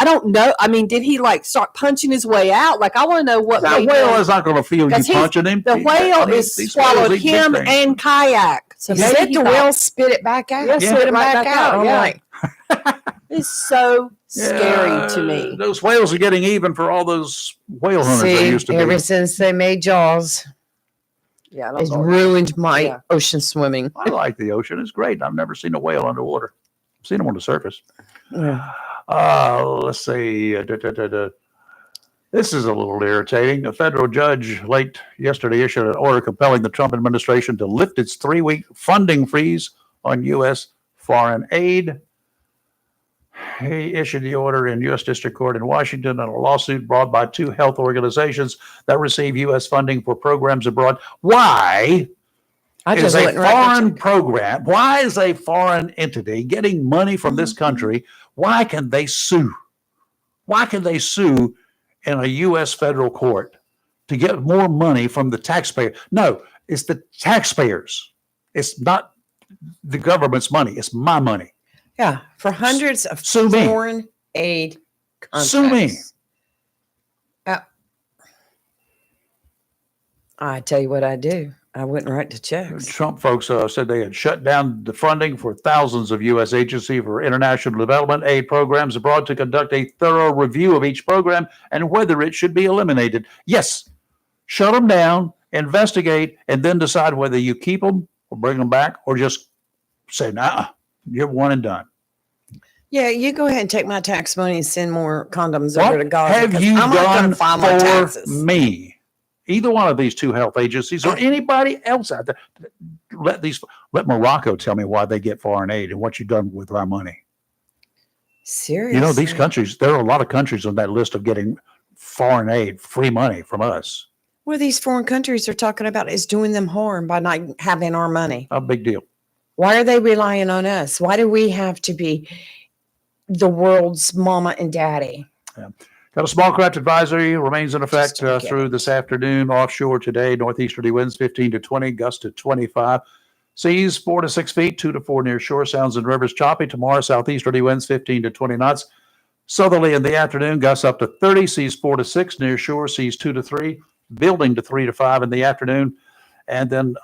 don't know. I mean, did he like start punching his way out? Like, I want to know what That made whale him- is not going to feel you 'Cause he's- punching him. the whale I mean, is these whales swallowed eat big him things. and kayak. So He maybe said he the thought, whale spit it back out. Yeah, Spit spit him right back, back out. out, I'm yeah. like, it's so scary Yeah, to me. Those whales are getting even for all those whale hunters they see, used to ever be. since they made Jaws, Yeah, it's ruined my Yeah. ocean swimming. I like the ocean. It's great. I've never seen a whale underwater. I've seen them on the surface. Yeah. Let's see. This is a little irritating. A federal judge late yesterday issued an order compelling the Trump administration to lift its 3-week funding freeze on U.S. foreign aid. He issued the order in U.S. District Court in Washington on a lawsuit brought by 2 health organizations that receive U.S. funding for programs abroad. Why I is just a went right foreign program? Why is a foreign entity getting money from this country? Why can they sue? Why can they sue in a U.S. federal court to get more money from the taxpayer? No, it's the taxpayers. It's not the government's money. It's my money. Yeah, for hundreds of Sue me. foreign aid contracts. Sue me. I tell you what I do. I wouldn't write the checks. Trump folks said they had shut down the funding for thousands of U.S. agencies for international development aid programs abroad to conduct a thorough review of each program and whether it should be eliminated. Yes, shut them down, investigate, and then decide whether you keep them or bring them back or just say, nah, you're one and done. Yeah, you go ahead and take my tax money and send more condoms What over to Gaza. have 'cause you I'm not done gonna file my for taxes. me? Either one of these 2 health agencies or anybody else out there. Let Morocco tell me why they get foreign aid and what you've done with our money. Seriously. You know, these countries, there are a lot of countries on that list of getting foreign aid, free money from us. What these foreign countries are talking about is doing them harm by not having our money. A big deal. Why are they relying on us? Why do we have to be the world's mama and daddy? Got a small craft advisory remains in effect Just don't get through it. this afternoon. Offshore today, northeasterly winds 15 to 20, gusts to 25. Seas 4 to 6 feet, 2 to 4 near shore. Sounds and rivers choppy. Tomorrow, southeasterly winds 15 to 20 knots. Southerly in the afternoon, gusts up to 30. Seas 4 to 6 near shore. Seas 2 to 3, building to 3 to 5 in the afternoon. And then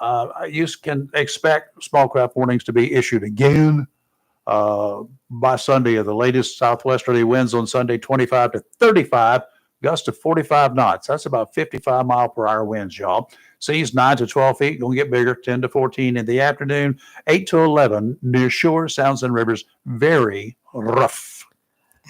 you can expect small craft warnings to be issued again By Sunday, the latest southwesterly winds on Sunday, 25 to 35, gusts to 45 knots. That's about 55-mile-per-hour winds, y'all. Seas 9 to 12 feet, going to get bigger, 10 to 14 in the afternoon, 8 to 11 near shore, sounds and rivers, very rough.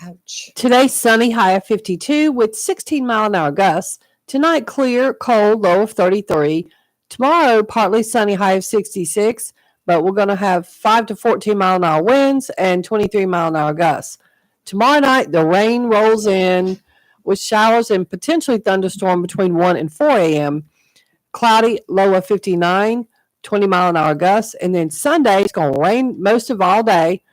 Ouch. Today, sunny, high of 52 with 16-mile-an-hour gusts. Tonight, clear, cold, low of 33. Tomorrow, partly sunny, high of 66, but we're going to have 5 to 14-mile-an-hour winds and 23-mile-an-hour gusts. Tomorrow night, the rain rolls in with showers and potentially thunderstorm between 1 and 4 a.m. Cloudy, low of 59, 20-mile-an-hour gusts. And then Sunday, it's going to rain most of all day.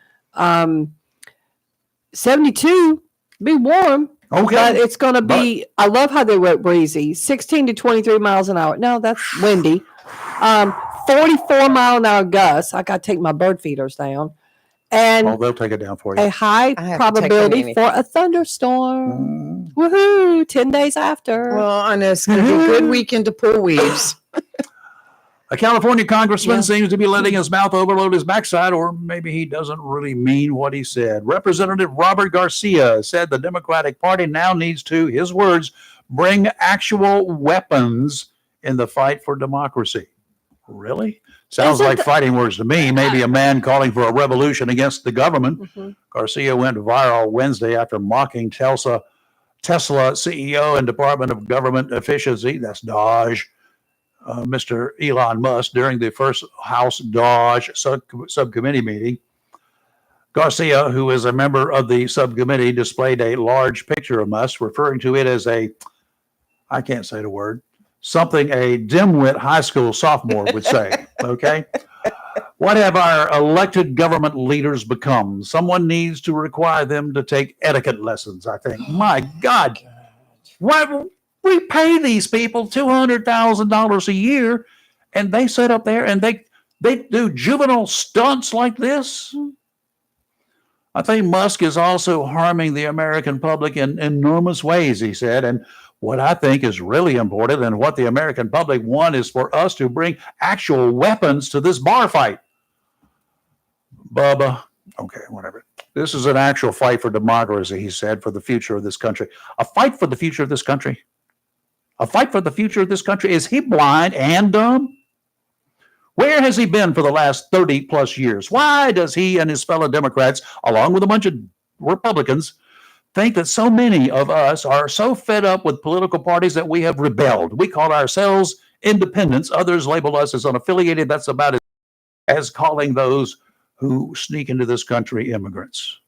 72, be warm. Okay. But it's going to be, I love how they wrote breezy, 16 to 23 miles an hour. No, that's windy. 44-mile-an-hour gusts. I got to take my bird feeders down. And Oh, they'll take it down for you. a high I have to take probability them for a thunderstorm. Woohoo! 10 days after. Well, I know it's going to be a good weekend to pull weaves. A California congressman Yeah. seems to be letting his mouth overload his backside, or maybe he doesn't really mean what he said. Representative Robert Garcia said the Democratic Party now needs to, his words, bring actual weapons in the fight for democracy. Really? Sounds Isn't like the- fighting words to me. Maybe a man calling for a revolution against the government. Mhm. Garcia went viral Wednesday after mocking Tesla CEO and Department of Government Efficiency, that's DOGE, Mr. Elon Musk, during the first House DOGE subcommittee meeting. Garcia, who is a member of the subcommittee, displayed a large picture of Musk, referring to it as I can't say the word, something a dimwit high school sophomore would say. Okay. What have our elected government leaders become? Someone needs to require them to take etiquette lessons, I think. My God. Why we pay these people $200,000 a year and they sit up there and they do juvenile stunts like this? I think Musk is also harming the American public in enormous ways, he said. And what I think is really important and what the American public want is for us to bring actual weapons to this bar fight. Bubba, okay, whatever. This is an actual fight for democracy, he said, for the future of this country. A fight for the future of this country? A fight for the future of this country? Is he blind and dumb? Where has he been for the last 30 plus years? Why does he and his fellow Democrats, along with a bunch of Republicans, think that so many of us are so fed up with political parties that we have rebelled? We call ourselves independents. Others label us as unaffiliated. That's about as calling those who sneak into this country immigrants.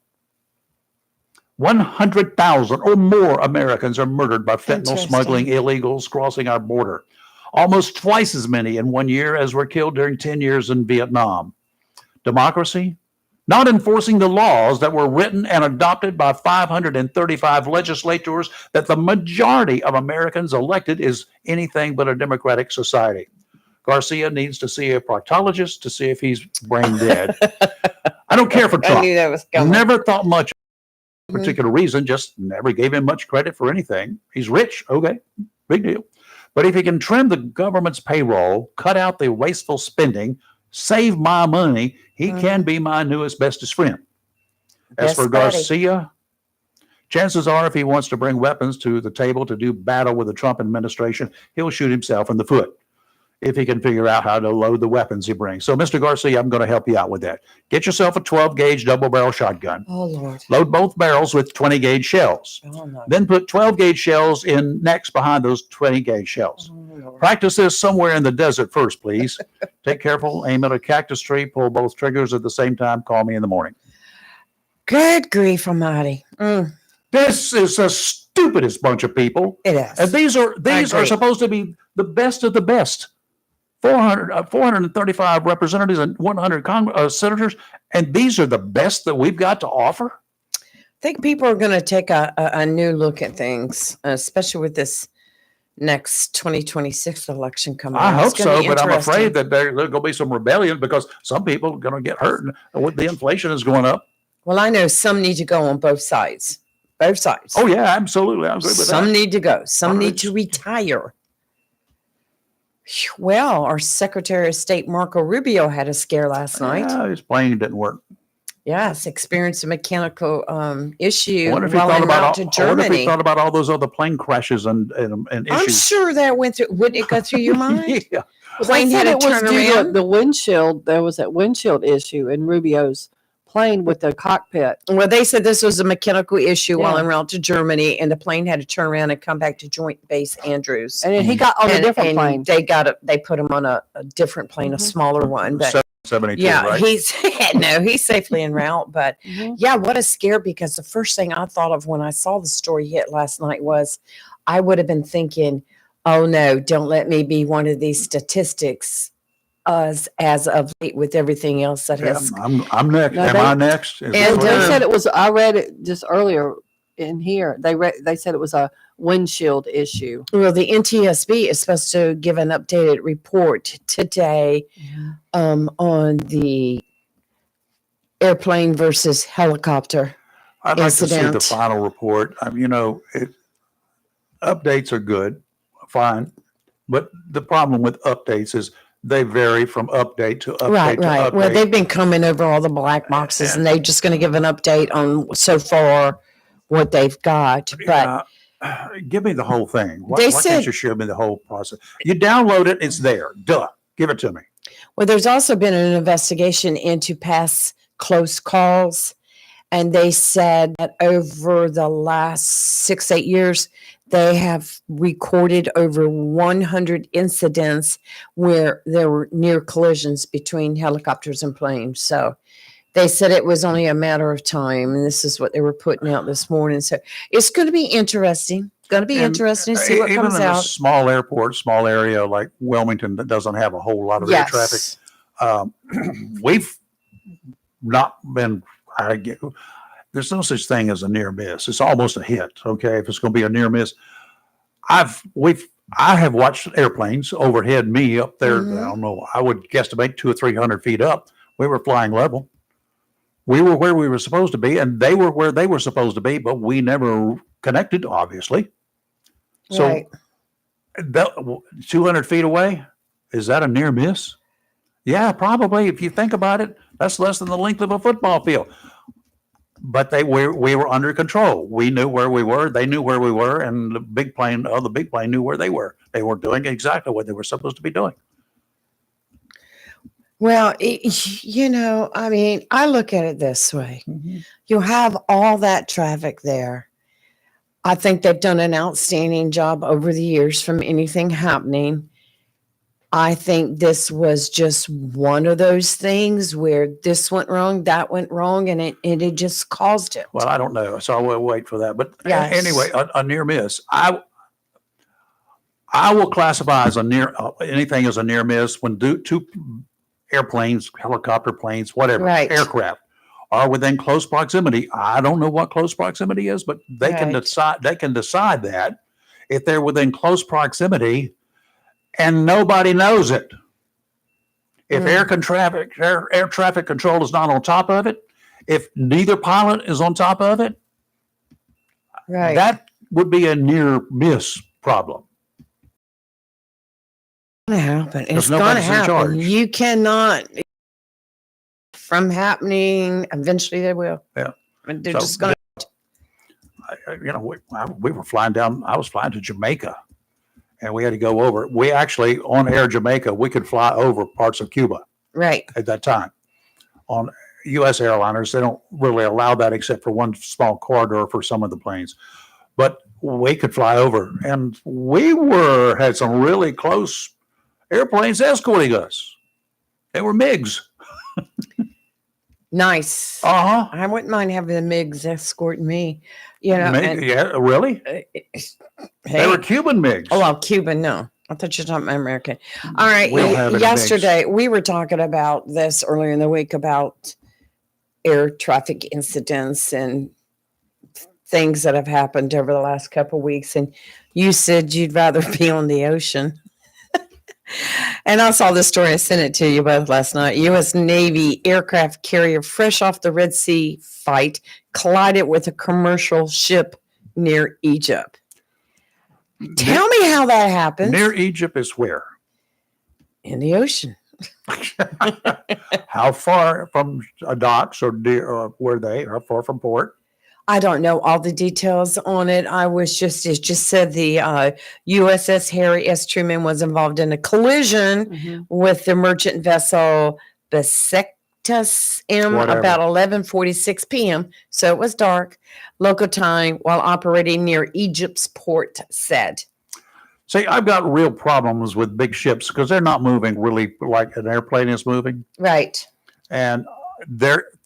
100,000 or more Americans are murdered by fentanyl Interesting. smuggling illegals crossing our border. Almost twice as many in 1 year as were killed during 10 years in Vietnam. Democracy? Not enforcing the laws that were written and adopted by 535 legislators that the majority of Americans elected is anything but a democratic society. Garcia needs to see a proctologist to see if he's brain dead. I don't care for I Trump. knew that was coming. Never thought much of a particular reason, just never gave him much credit for anything. He's rich, okay, big deal. But if he can trim the government's payroll, cut out the wasteful spending, save my money, he can be my newest bestest friend. As Best for buddy. Garcia, chances are if he wants to bring weapons to the table to do battle with the Trump administration, he'll shoot himself in the foot if he can figure out how to load the weapons he brings. So, Mr. Garcia, I'm going to help you out with that. Get yourself a 12-gauge double-barrel shotgun. Oh, Lord. Load both barrels with 20-gauge shells. Oh, no. Then put 12-gauge shells in next behind those 20-gauge shells. Oh, Lord. Practice this somewhere in the desert first, please. Take careful, aim at a cactus tree, pull both triggers at the same time. Call me in the morning. Good grief almighty. This is the stupidest bunch of people. It is. And these are agree. supposed to be the best of the best. 435 representatives and 100 senators, and these are the best that we've got to offer. I think people are going to take a new look at things, especially with this next 2026 election coming up. I hope It's gonna so, be but I'm interesting. afraid that there's going to be some rebellion because some people are going to get hurt and with the inflation is going up. Well, I know some need to go on both sides. Both sides. Oh yeah, absolutely, I agree with Some that. need to go. Some need Hundreds. to retire. Well, our Secretary of State Marco Rubio had a scare last night. Yeah, his plane didn't work. Yes, experienced a mechanical issue I wonder if he while thought en about route to I wonder if he Germany. thought about all those other plane crashes and I'm issues. sure that went through. Would it go through your mind? Yeah. Well, Plane they had said to it was turn due to around? the windshield. There was that windshield issue in Rubio's plane with the cockpit. Well, they said this was a mechanical issue while Yeah. en route to Germany, and the plane had to turn around and come back to Joint Base Andrews. And then he got on a different and plane. They put him on a different plane, a Mhm. smaller one. But 72, yeah, right? he's he's safely en route. But Mhm. yeah, what a scare, because the first thing I thought of when I saw the story hit last night was I would have been thinking, oh no, don't let me be one of these statistics as of late with everything else that Yeah, has. I'm next. No, Am they- I next? Is And, this what They it is? said it was. I read it just earlier in here. They said it was a windshield issue. Well, the NTSB is supposed to give an updated report today on the airplane versus helicopter. I'd like to see the incident. final report. Updates are good, fine. But the problem with updates is they vary from update to update Right, to right. update. Well, they've been coming over all the black boxes, and they're just going to give an update on so far what they've got. But Give me the whole thing. Why They can't said- you show me the whole process? You download it, it's there. Duh. Give it to me. well, there's also been an investigation into past close calls, and they said that over the last 6-8 years, they have recorded over 100 incidents where there were near collisions between helicopters and planes. So they said it was only a matter of time, and this is what they were putting out this morning. So it's going to be interesting. Going to be And, interesting to see what Even comes in a out. small airport, small area like Wilmington that doesn't have a whole lot of air traffic, we've not been. There's no such thing as a near miss. It's almost a hit. Okay, if it's going to be a near miss, I have watched airplanes overhead me up there. Mhm. I don't know. I would guesstimate 200 or 300 feet up. We were flying level. We were where we were supposed to be, and they were where they were supposed to be, but we never connected, obviously. So Right. 200 feet away, is that a near miss? Yeah, probably. If you think about it, that's less than the length of a football field. But we were under control. We knew where we were. They knew where we were, and the big plane knew where they were. They were doing exactly what they were supposed to be doing. Well, I mean, I look at it this way. You have all that traffic there. I think they've done an outstanding job over the years from anything happening. I think this was just one of those things where this went wrong, that went wrong, and it just caused it. Well, I don't know, so I will wait for that. But Yes. anyway, a near miss. I will classify as anything as a near miss when two airplanes, helicopter planes, whatever, Right. aircraft are within close proximity. I don't know what close proximity is, but they can Right. decide. They can decide that if they're within close proximity, and nobody knows it. If air traffic control is not on top of it, if neither pilot is on top of it, Right. that would be a near miss problem. Going to happen. It's going to nobody's in happen. charge. You cannot from happening. Eventually, they will. Yeah. And they're So, just going to. We were flying down. I was flying to Jamaica, and we had to go over. We actually on Air Jamaica, we could fly over parts of Cuba Right. at that time. On U.S. airliners, they don't really allow that except for one small corridor for some of the planes. But we could fly over, and we had some really close airplanes escorting us. They were MiGs. Nice. Uh huh. I wouldn't mind having the MiGs escorting me. And, Yeah, really? They hey, were Cuban MiGs. oh, well, Cuban, no. I thought you were talking about American. All right. We don't have any Yesterday, we were talking about this earlier in the week about air traffic incidents and things that have happened over the last couple of weeks. And you said you'd rather be on the ocean. And I saw this story. I sent it to you both last night. U.S. Navy aircraft carrier, fresh off the Red Sea fight, collided with a commercial ship near Egypt. Tell me how that happened. Near Egypt is where? In the ocean. How far from docks or were they? How far from port? I don't know all the details on it. It just said the USS Harry S. Truman was involved in a collision Mhm. with the merchant vessel Besiktas M Whatever. about 11:46 p.m. So it was dark local time while operating near Egypt's port said. See, I've got real problems with big ships because they're not moving really like an airplane is moving. Right. And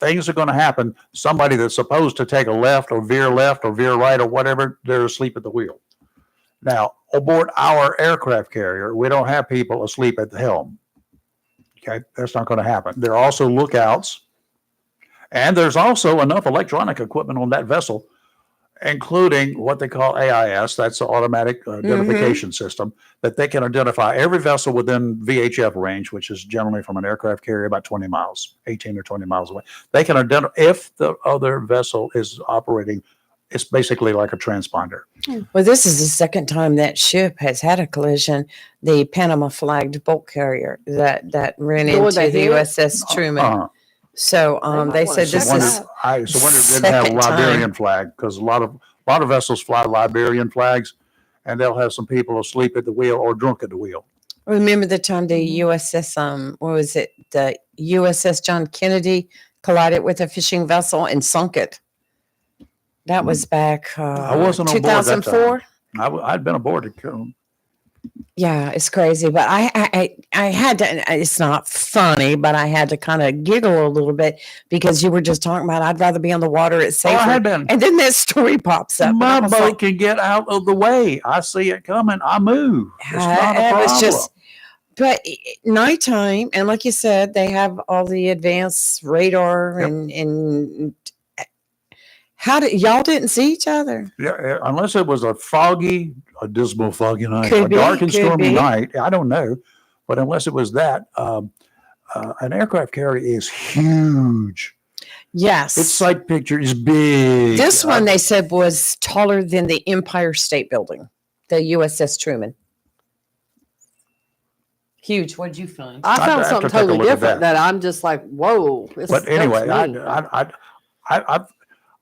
things are going to happen. Somebody that's supposed to take a left or veer right or whatever, they're asleep at the wheel. Now, aboard our aircraft carrier, we don't have people asleep at the helm. Okay, that's not going to happen. There are also lookouts, and there's also enough electronic equipment on that vessel, including what they call AIS, that's the automatic identification system, that they can identify every vessel within VHF range, which is generally from an aircraft carrier about 20 miles, 18 or 20 miles away. They can identify if the other vessel is operating. It's basically like a transponder. Well, this is the second time that ship has had a collision. The Panama flagged bulk carrier that ran The one into that the hit? USS Truman. So might they wanna said check this it is out. I wonder if it didn't have a second time. Liberian flag, because a lot of vessels fly Liberian flags, and they'll have some people asleep at the wheel or drunk at the wheel. remember the time the USS what was it, the USS John Kennedy collided with a fishing vessel and sunk it. That was back I wasn't on board that time. 2004. I'd been aboard it. Yeah, it's crazy, but I had to. It's not funny, but I had to kind of giggle a little bit because you were just talking about I'd rather be on the water. It's Oh, safer. I had been. And then this story pops up. and I My was boat like, can get out of the way. I see it coming. I move. It's not a it problem. was just. But nighttime, and like you said, they have all the advanced radar Yep. and how did y'all didn't see each other? Yeah, unless it was a dismal foggy night, Could a be, dark and could stormy be. night. I don't know, but unless it was that, an aircraft carrier is huge. Yes, Its sight picture is big. this one they said was taller than the Empire State Building, the USS Truman. Huge. What'd you find? I I'd found have to something take a totally look at different that I'm just like, whoa. But anyway, I I've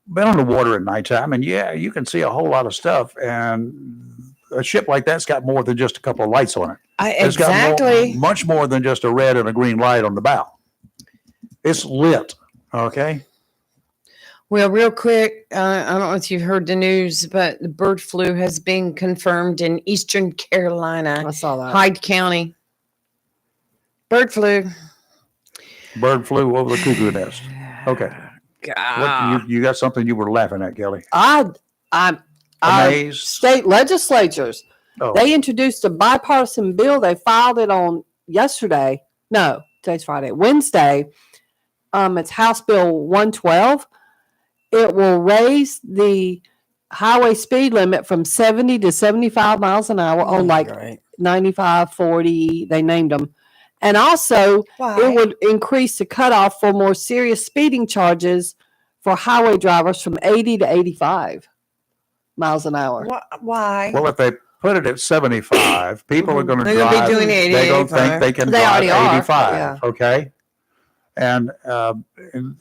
been on the water at nighttime, and yeah, you can see a whole lot of stuff. And a ship like that's got more than just a couple of lights on it. It's Exactly. got much more than just a red and a green light on the bow. It's lit. Okay. Well, real quick, I don't know if you've heard the news, but the bird flu has been confirmed in Eastern Carolina, saw that. Hyde County. Bird flu. Bird flew over the cuckoo nest. Okay. What, you got something you were laughing at, Kelly? I'm Amazed. state legislatures. Oh, They introduced a bipartisan bill. They filed it on yesterday. No, today's Friday. Wednesday. It's House Bill 112. It will raise the highway speed limit from 70 to 75 miles an hour on like 95, 40. They named them. And also, it would increase the cutoff for more serious speeding charges for highway drivers from 80 to 85 miles an hour. Why? well, if they put it at 75, people are going to They're gonna be drive. doing 80, They don't 85. think they can They drive already are, 85. yeah. Okay. And And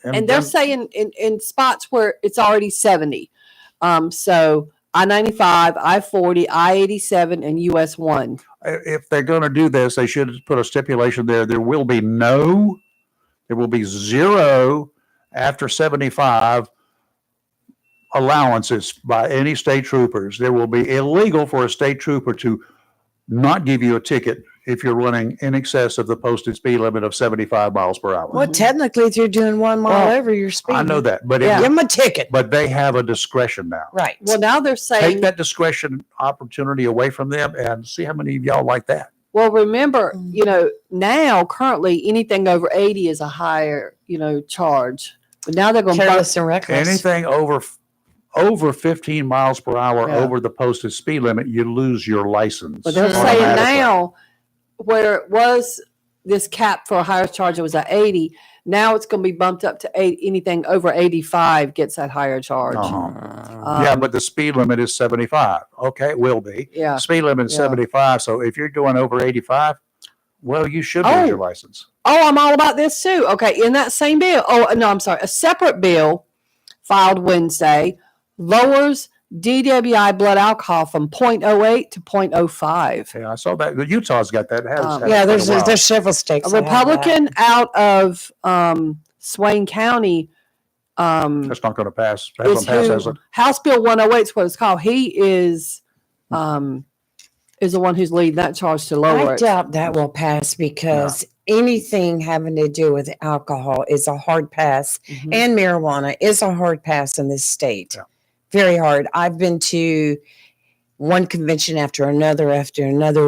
they're then- saying in spots where it's already 70. So I-95, I-40, I-87, and US 1. if they're going to do this, they should put a stipulation there. There will be zero after 75 allowances by any state troopers. There will be illegal for a state trooper to not give you a ticket if you're running in excess of the posted speed limit of 75 miles per hour. Well, technically, if you're doing 1 mile Well, over your speed, I know that, but Yeah. give them a ticket. but they have a discretion now. Right. Well, now they're saying, Take that discretion opportunity away from them and see how many of y'all like that. well, remember, Mm. now currently anything over 80 is a higher, charge. But now they're going to Careless and reckless. Anything over 15 miles per hour Yeah. over the posted speed limit, you lose your license. But they're Automatically. saying now, where it was this cap for a higher charge, it was at 80. Now it's going to be bumped up to 80. Anything over 85 gets that higher charge. Uh-huh. Yeah, but the speed limit is 75. Okay, it will be. Yeah. Speed limit is Yeah. 75. So if you're going over 85, Well, you should Oh. lose your license. Oh, I'm all about this too. Okay, in that same bill. Oh, no, I'm sorry. A separate bill filed Wednesday lowers DWI blood alcohol from 0.08 to 0.05. Yeah, I saw that. Utah's got that. It has had it Yeah, for a while. there's several states. A that have that. Republican out of Swain County That's not going to pass. That is doesn't pass, has who it? House Bill 108 is what it's called. He is the one who's leading that charge to lower I it. doubt that will pass because anything having to do with alcohol is a hard pass, Mhm. and marijuana is a hard pass in this state. Yeah. Very hard. I've been to one convention after another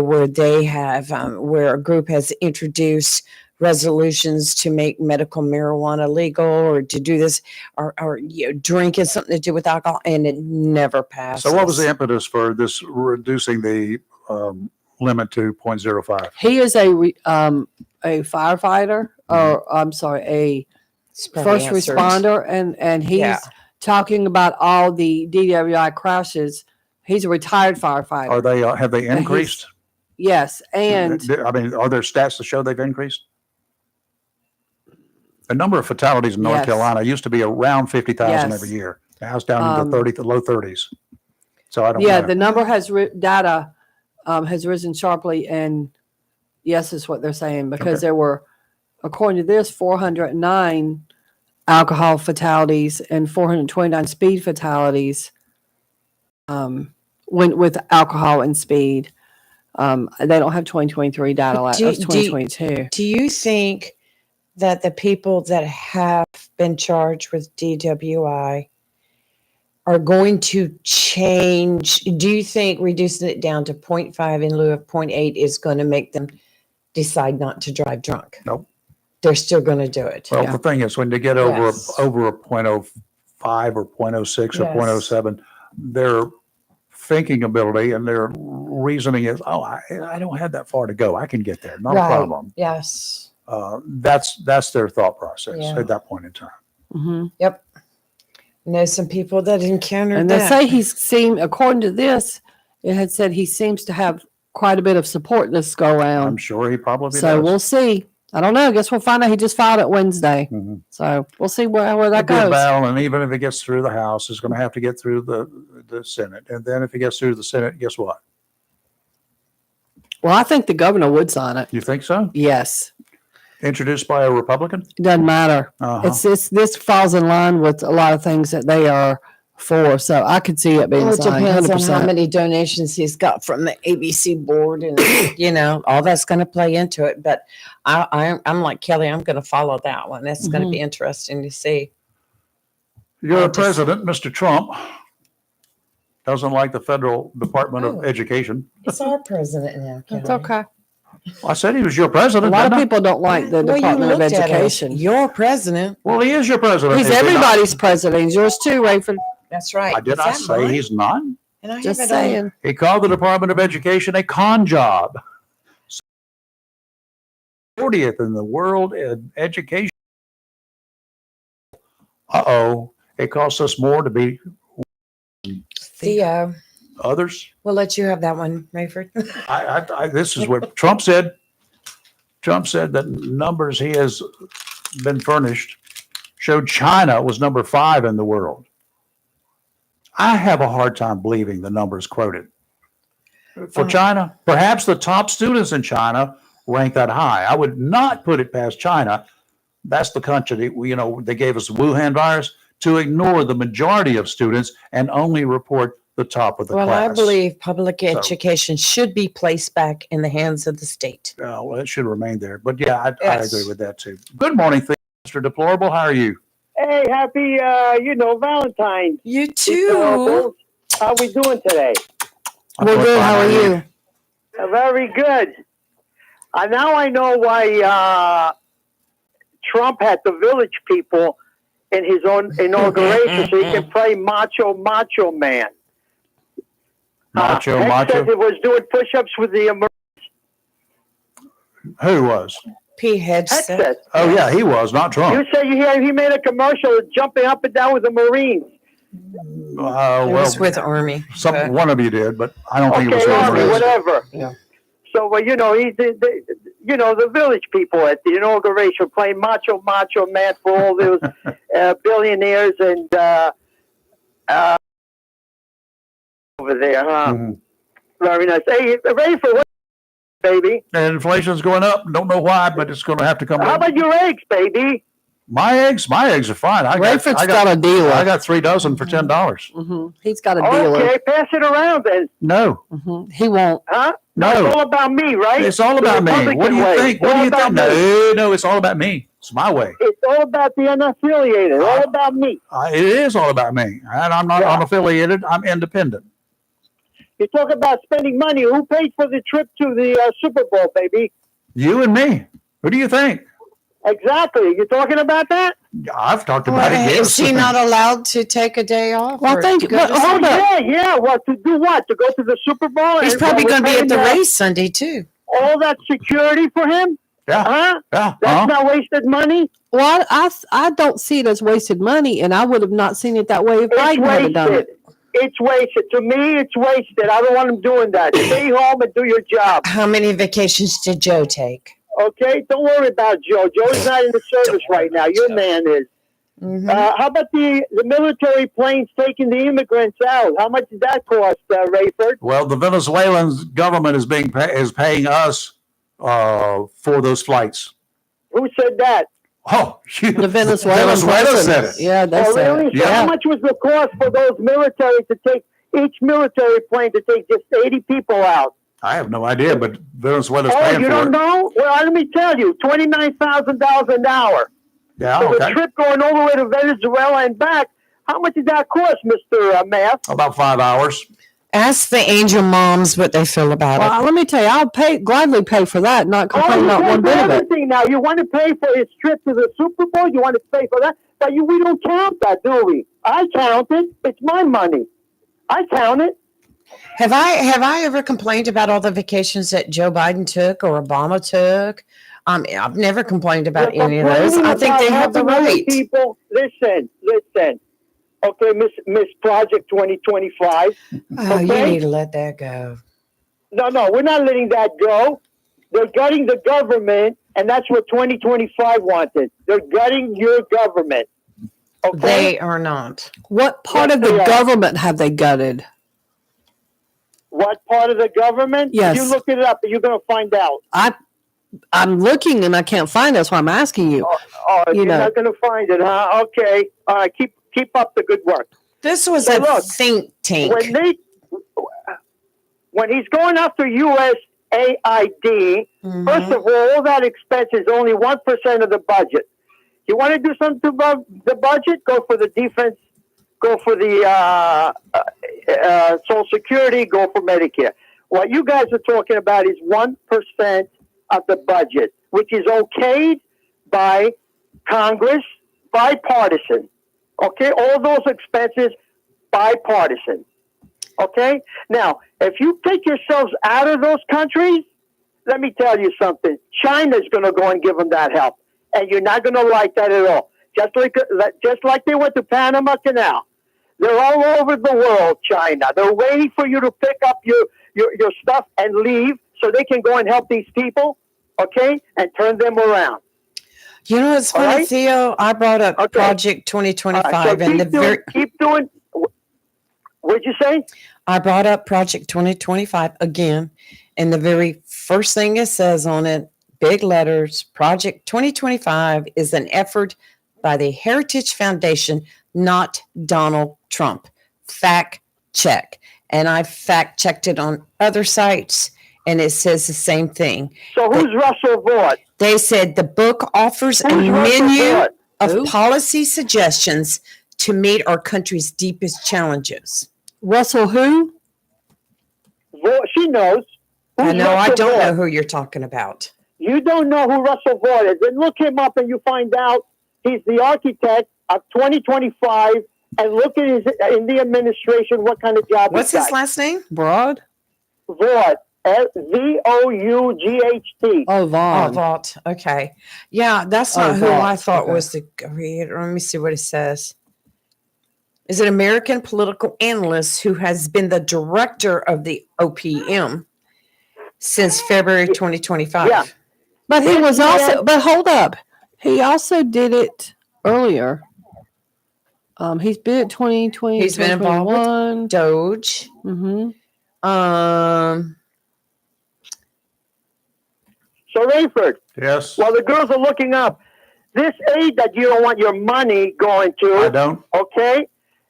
where they have where a group has introduced resolutions to make medical marijuana legal or to do this or drinking something to do with alcohol, and it never passes. So what was the impetus for this reducing the limit to 0.05? He is a firefighter, or I'm sorry, a It's probably first answered. responder, and he's Yeah. talking about all the DWI crashes. He's a retired firefighter. Are they have they he's- increased? Yes, and I mean, are there stats to show they've increased? The number of fatalities in North Yes. Carolina used to be around 50,000 Yes. every year. Now it's down into the low 30s. So I don't yeah, know. the number has data has risen sharply, and yes, is what they're saying, because Okay. there were, according to this, 409 alcohol fatalities and 429 speed fatalities when with alcohol and speed. They don't have 2023 data. But That's 2022. Do you think that the people that have been charged with DWI are going to change? Do you think reducing it down to 0.5 in lieu of 0.8 is going to make them decide not to drive drunk? Nope. They're still going to do it. Well, Yeah. the thing is, when they get over Yes. over a 0.05 or 0.06 or Yes. 0.07, their thinking ability and their reasoning is, oh, I don't have that far to go. I can get there. Not Right. a problem. Yes. That's their thought process Yeah. at that point in time. Mhm. Know some people that encountered And they that. say according to this, it had said he seems to have quite a bit of support this go I'm round. sure he probably So does. we'll see. I don't know. I guess we'll find out. He just filed it Wednesday. Mhm. So we'll see where A that good goes. battle, and even if it gets through the House, it's going to have to get through the Senate. And then if it gets through the Senate, guess what? Well, I think the governor would sign it. You think so? Yes. Introduced by a Republican? It doesn't matter. Uh-huh. This falls in line with a lot of things that they are for. So I could see it being Well, it signed. depends on 100%. how many donations he's got from the ABC board, and all that's going to play into it. But I'm like Kelly. I'm going to follow that one. That's going to be interesting to see. Your I just- president, Mr. Trump, doesn't like the Federal Department Oh. of Education. It's our president now. It's Kelly. okay. I said he was your A president. lot of didn't I? people don't like the Well, you Department of looked at us. Education. Your president. Well, he is your president. He's is he not? everybody's president. He's yours too, Rayford. That's right. I did Is not that say mine? he's not. And I Just have it on- saying. He called the Department of Education a con job. 40th in the world in education. Uh-oh. It costs us more to be Theo, others. we'll let you have that one, Rayford. This is what Trump said. Trump said that numbers he has been furnished showed China was number 5 in the world. I have a hard time believing the numbers quoted. For China, perhaps the top students in China rank that high. I would not put it past China. That's the country that, they gave us the Wuhan virus to ignore the majority of students and only report the top of the Well, class. I believe public So- education should be placed back in the hands of the state. Well, it should remain there. But yeah, I Yes. agree with that too. Good morning, Mr. Deplorable. How are you? Hey, happy, Valentine's. You too. How we doing today? I'm We're doing good. fine. How are you? Very good. Now I know why Trump had the village people in his own inauguration so he can play macho man. Macho, Heck macho. says he was doing push-ups with the Who was? P. Hedge Heck said. says. Oh yeah, he was, not Trump. You say he made a commercial jumping up and down with the Marines. It Well, was with Army. one of you did, but I don't think it was Okay, with Army, Marines. whatever. Yeah. So, he did, the village people at the inauguration playing Macho Man for all those billionaires and over there, huh? Mhm. Very nice. Hey, ready for what, baby? And inflation's going up. Don't know why, but it's going to have to come How up. about your eggs, baby? My eggs are fine. Rayford's got a dealer. I got 3 dozen for $10. He's got a dealer. Okay, pass it around then, No, He won't. huh? No. It's all about me, right? it's all about me. Republican What do you way. think? It's What do all you about think? me. No, it's all about me. It's my way. It's all about the unaffiliated. All about me. It is all about me, and I'm not Yeah. unaffiliated. I'm independent. You talk about spending money. Who paid for the trip to the Super Bowl, baby? You and me. Who do you think? Exactly. You talking about that? I've talked about it. Yes. Is he not allowed to take a day off? Well, I or think- to go but to hold sleep? up. Yeah. What to do? What to go to the Super Bowl? He's and probably we're going to be at the paying, race Sunday too. all that security for him? Yeah. Huh? Yeah. That's not wasted money. Well, I don't see it as wasted money, and I would have not seen it that way if It's Biden had done wasted. it. It's wasted. To me, it's wasted. I don't want him doing that. Stay home and do your job. How many vacations did Joe take? Okay? Don't worry about Joe. Joe's not in the service right now. Your man is. Mhm. How about the military planes taking the immigrants out? How much did that cost, Rayford? Well, the Venezuelan government is paying us for those flights. Who said that? Oh, The Venezuelan Venezuela president. said it. Yeah, they Oh, said really? it. So Yeah. how much was the cost for those military to take each military plane to take just 80 people out? I have no idea, but Venezuela's Oh, paying you for don't it. know? Well, let me tell you, $29,000 an hour. Yeah, So the okay. trip going all the way to Venezuela and back, how much did that cost, Mr. Math? About 5 hours. Ask the angel moms what they feel about it. Well, let me tell you, I'll gladly pay for that. Not Oh, complain you not pay one for bit of it. everything now. You want to pay for his trip to the Super Bowl? You want to pay for that? But we don't count that, do we? I count it. It's my money. I count it. Have I ever complained about all the vacations that Joe Biden took or Obama took? I've never complained about You're any of those. complaining I think they about have the helping other right. People, listen. Okay, Miss Project 2025. Oh, you Okay. need to let that go. No, we're not letting that go. They're gutting the government, and that's what 2025 wanted. They're gutting your government. Okay. They are not. What part Yes, of the they are. government have they gutted? What part of the government? Yes. You look it up, and you're going to find out. I'm looking and I can't find it. That's why I'm asking you. Oh, You you're know. not going to find it, huh? Okay. All right. Keep up the good work. This was So a look, think tank. When he's going after USAID, Mhm. first of all that expense is only 1% of the budget. You want to do something about the budget? Go for the defense. Go for the Social Security. Go for Medicare. What you guys are talking about is 1% of the budget, which is okayed by Congress, bipartisan. Okay, all those expenses, bipartisan. Okay, now if you take yourselves out of those countries, let me tell you something. China's going to go and give them that help, and you're not going to like that at all. Just like they went to Panama Canal. They're all over the world, China. They're waiting for you to pick up your stuff and leave so they can go and help these people, okay, and turn them around. You know what's All funny, right? Theo? I brought up Okay. Project All 2025 right, so and keep doing. What'd you say? I brought up Project 2025 again, and the very first thing it says on it, big letters, Project 2025 is an effort by the Heritage Foundation, not Donald Trump. Fact check. And I fact checked it on other sites, and it says the same thing. So who's Russell Vought? They said the book offers a Who's Russell menu Vought? of Who? policy suggestions to meet our country's deepest challenges. Russell who? She knows. I Who's know I Russell don't Vought? know who you're talking about. You don't know who Russell Vought is. Then look him up and you find out he's the architect of 2025 and look at his in the administration what kind of job What's he's his got. last name? Broad? Vought. Vought. Oh, Oh, Vaughn. Vault. Okay. Yeah, that's Oh, not who Vault. I thought Okay. was the creator. Let me see what it says. Is an American political analyst who has been the director of the OPM since February 2025. Yeah. But he This was man- also, but hold up. He also did it earlier. He's been at 2020. He's been involved with 2021. Doge. Mm-hmm. So Rayford, Yes, while the girls are looking up, this aid that you don't want your money going I to, don't. okay?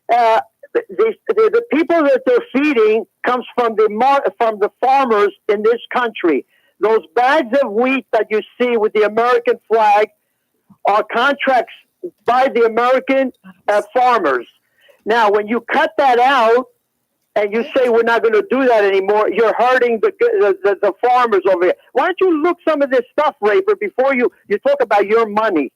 The people that they're feeding comes from the farmers in this country. Those bags of wheat that you see with the American flag are contracts by the American farmers. Now, when you cut that out and you say we're not going to do that anymore, you're hurting the farmers over here. Why don't you look some of this stuff, Raper, before you talk about your money?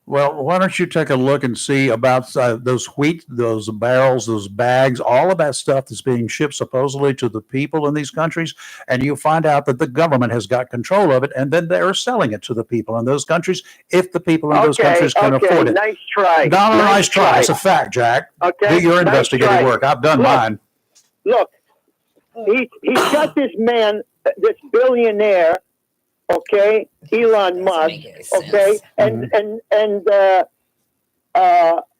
Well, why don't you take a look and see about those wheat, those barrels, those bags, all of that stuff that's being shipped supposedly to the people in these countries, and you'll find out that the government has got control of it, and then they're selling it to the people in those countries if the people in those countries can afford it. Nice try. Not a nice try. It's a fact, Jack. Okay. Do your nice investigative try. work. I've done Look, mine. Look, he's got this man, this billionaire, okay, Elon Musk, okay, and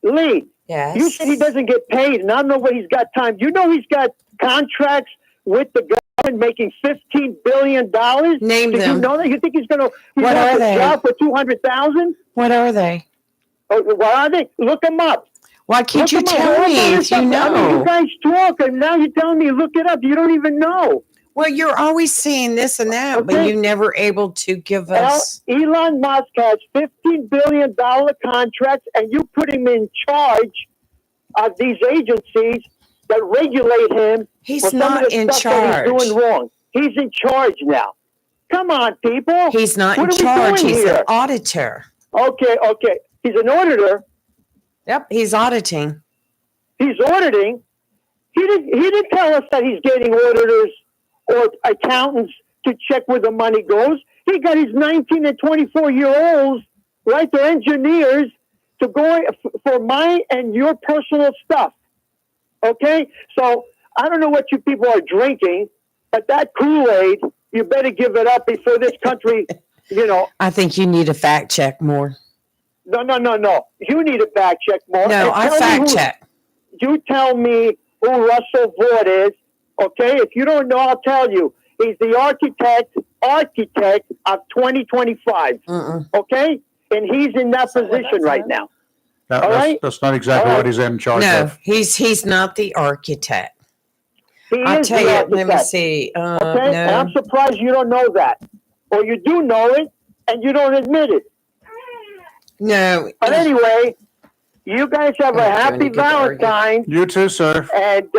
Lee, Yes. you said he doesn't get paid, and I don't know what he's got time. You know he's got contracts with the government making $15 billion. Name Did you them. know that? You think he's going to What are they? job for 200,000? What are they? Oh, what are they? Look them up. Why can't you Look 'em up. tell Hold me on a if you second. I mean, know? you guys talk, and now you're telling me look it up. You don't even know. Well, you're always saying this and that, but Okay. you're never able to give us. Elon Musk has $15 billion contracts, and you put him in charge of these agencies that regulate him. He's for some not of the in stuff that charge. he's doing wrong. He's in charge now. Come on, people. He's not What in are we charge. doing He's here? an auditor. Okay. He's an auditor. Yep, he's auditing. He's auditing. He didn't tell us that he's getting auditors or accountants to check where the money goes. He got his 19 and 24-year-olds, right? They're engineers to go for my and your personal stuff. Okay? So I don't know what you people are drinking, but that Kool-Aid, you better give it up before this country, I think you need a fact check more. No. You need a fact check more. No, And I tell me fact who- check. You tell me who Russell Vought is, okay? If you don't know, I'll tell you. He's the architect of 2025, okay? And he's in that position right now. No, All right. that's not exactly All what right. he's in charge No, of. he's not the architect. He I'll is tell the you. architect, Let me see. okay? And No. I'm surprised you don't know that. Or you do know it, and you don't admit it. No. But anyway, you guys have a Doing a happy good argument. Valentine's. You too, sir. And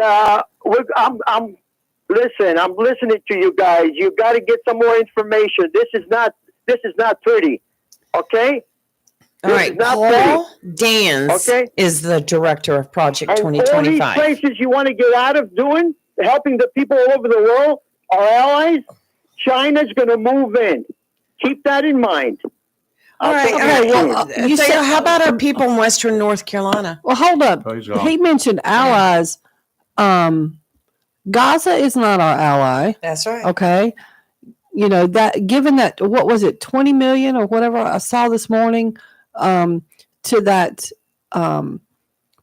I'm listening to you guys. You got to get some more information. This is not pretty. Okay? All This right. is not Paul Dans Okay. is the director of Project And all these 2025. places you want to get out of doing, helping the people all over the world, our allies, China's going to move in. Keep that in mind. All right. Okay, well, You you say, said- how about our people in Western North Carolina? Well, hold up. Oh, he's gone. He mentioned allies. Gaza is not our ally. That's right. Okay. That given that, what was it, 20 million or whatever I saw this morning, to that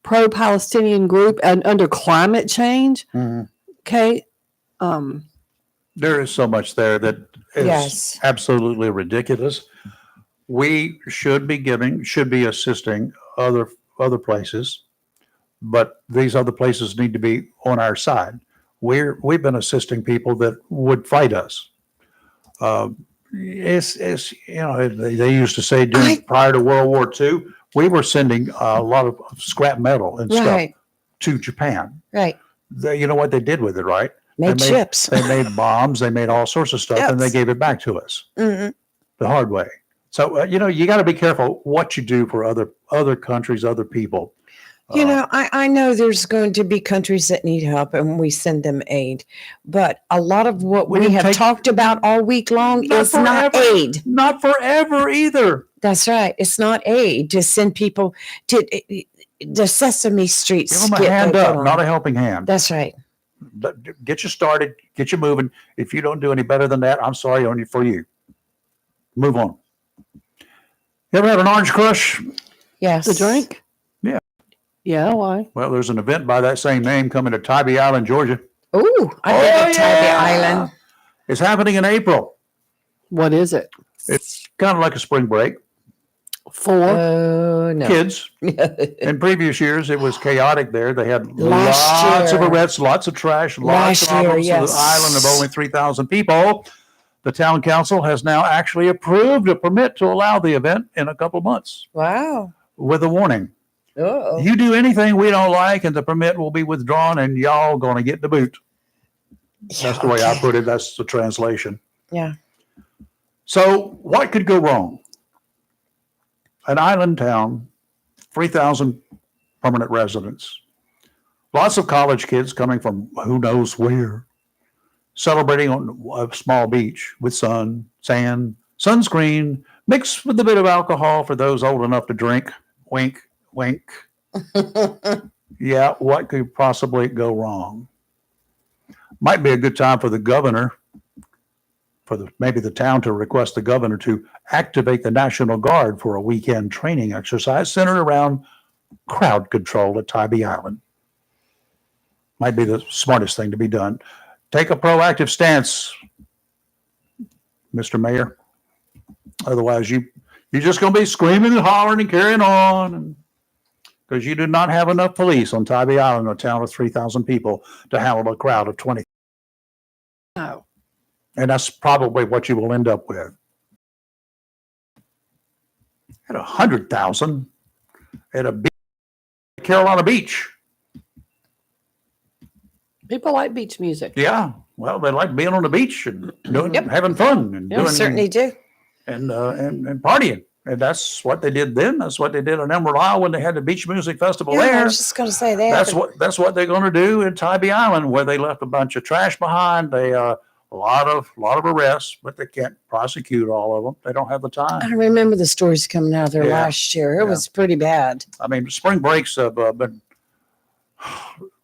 pro-Palestinian group and under climate change. Mhm. Okay. There is so much there that is Yes. absolutely ridiculous. We should be assisting other places, but these other places need to be on our side. We've been assisting people that would fight us. It's they used to say prior to World War II, we were sending a lot of scrap metal and stuff Right. to Japan. Right. You know what they did with it, right? Made They chips. They made bombs. They made all sorts of stuff, and they Yes. gave it back to us Mhm. the hard way. So you got to be careful what you do for other countries, other people. I know there's going to be countries that need help and we send them aid, but a lot of what We we can have take- talked about all week long Not is not forever. aid. Not forever either. That's right. It's not aid to send people to the Sesame Street Give them a skit. hand they put up, on. not a helping hand. That's right. Get you started, get you moving. If you don't do any better than that, I'm sorry for you. Move on. You ever had an orange crush? Yes. The drink? Yeah. Yeah, why? Well, there's an event by that same name coming to Tybee Island, Georgia. Ooh, I've been to Tybee Island. It's happening in April. What is it? It's kind of like a spring break. For? Oh, no. Kids. In previous years, it was chaotic there. They had Last lots of year. arrests, lots of trash, lots Last of year, problems. yes. To the island of only 3,000 people. The town council has now actually approved a permit to allow the event in a couple of months Wow. with a warning. Oh. You do anything we don't like and the permit will be withdrawn and y'all going to get the boot. That's the way I put it. That's the translation. Yeah. So what could go wrong? An island town, 3,000 permanent residents, lots of college kids coming from who knows where, celebrating on a small beach with sun, sand, sunscreen, mixed with a bit of alcohol for those old enough to drink. Wink, wink. Yeah, what could possibly go wrong? Might be a good time for the governor, maybe the town to request the governor to activate the National Guard for a weekend training exercise centered around crowd control at Tybee Island. Might be the smartest thing to be done. Take a proactive stance, Mr. Mayor. Otherwise, you're just going to be screaming and hollering and carrying on, because you do not have enough police on Tybee Island, a town of 3,000 people, to handle a crowd of 20. No. And that's probably what you will end up with. At 100,000 at a Carolina beach. People like beach music. Yeah, well, they like being on the beach and doing, having fun and We doing, certainly do. and partying. And that's what they did then. That's what they did in Emerald Isle when they had the beach music festival Yeah, I there. was just going to say that. That's what they're going to do in Tybee Island, where they left a bunch of trash behind. They a lot of arrests, but they can't prosecute all of them. They don't have the time. I remember the stories coming out of there Yeah. last year. It Yeah. was pretty bad. I mean, spring breaks have been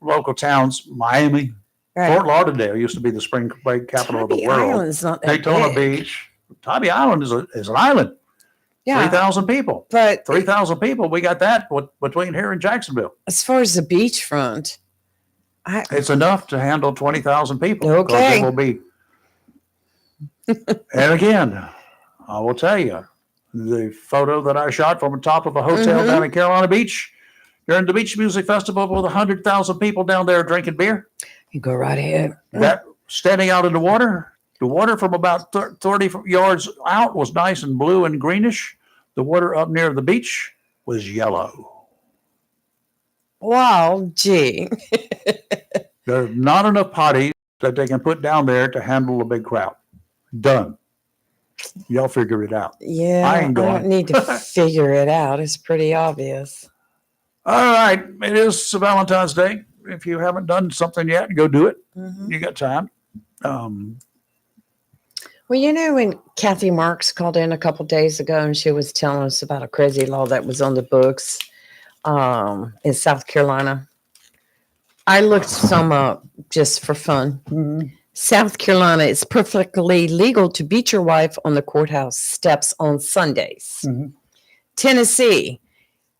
local towns. Miami, Fort Lauderdale used to be the spring break capital of the Tybee world. Island's not that Daytona big. Beach, Tybee Island is an island. Yeah, 3,000 people. but 3,000 people. We got that between here and Jacksonville. as far as the beachfront, It's enough to handle 20,000 people. 'cause Okay. It will be. And again, I will tell you, the photo that I shot from the top of a hotel Mhm. down in Carolina Beach during the Beach Music Festival with 100,000 people down there drinking beer, you go right ahead. that standing out in the water from about 30 yards out was nice and blue and greenish. The water up near the beach was yellow. Wow, gee. There's not enough potties that they can put down there to handle a big crowd. Done. Y'all figure it out. Yeah, I ain't I going. don't need to figure it out. It's pretty obvious. All right. It is Valentine's Day. If you haven't done something yet, go do it. Mhm. You got time. Well, you know, when Kathy Marks called in a couple days ago and she was telling us about a crazy law that was on the books in South Carolina, I looked some up just for fun. South Carolina, it's perfectly legal to beat your wife on the courthouse steps on Sundays. Mhm. Tennessee,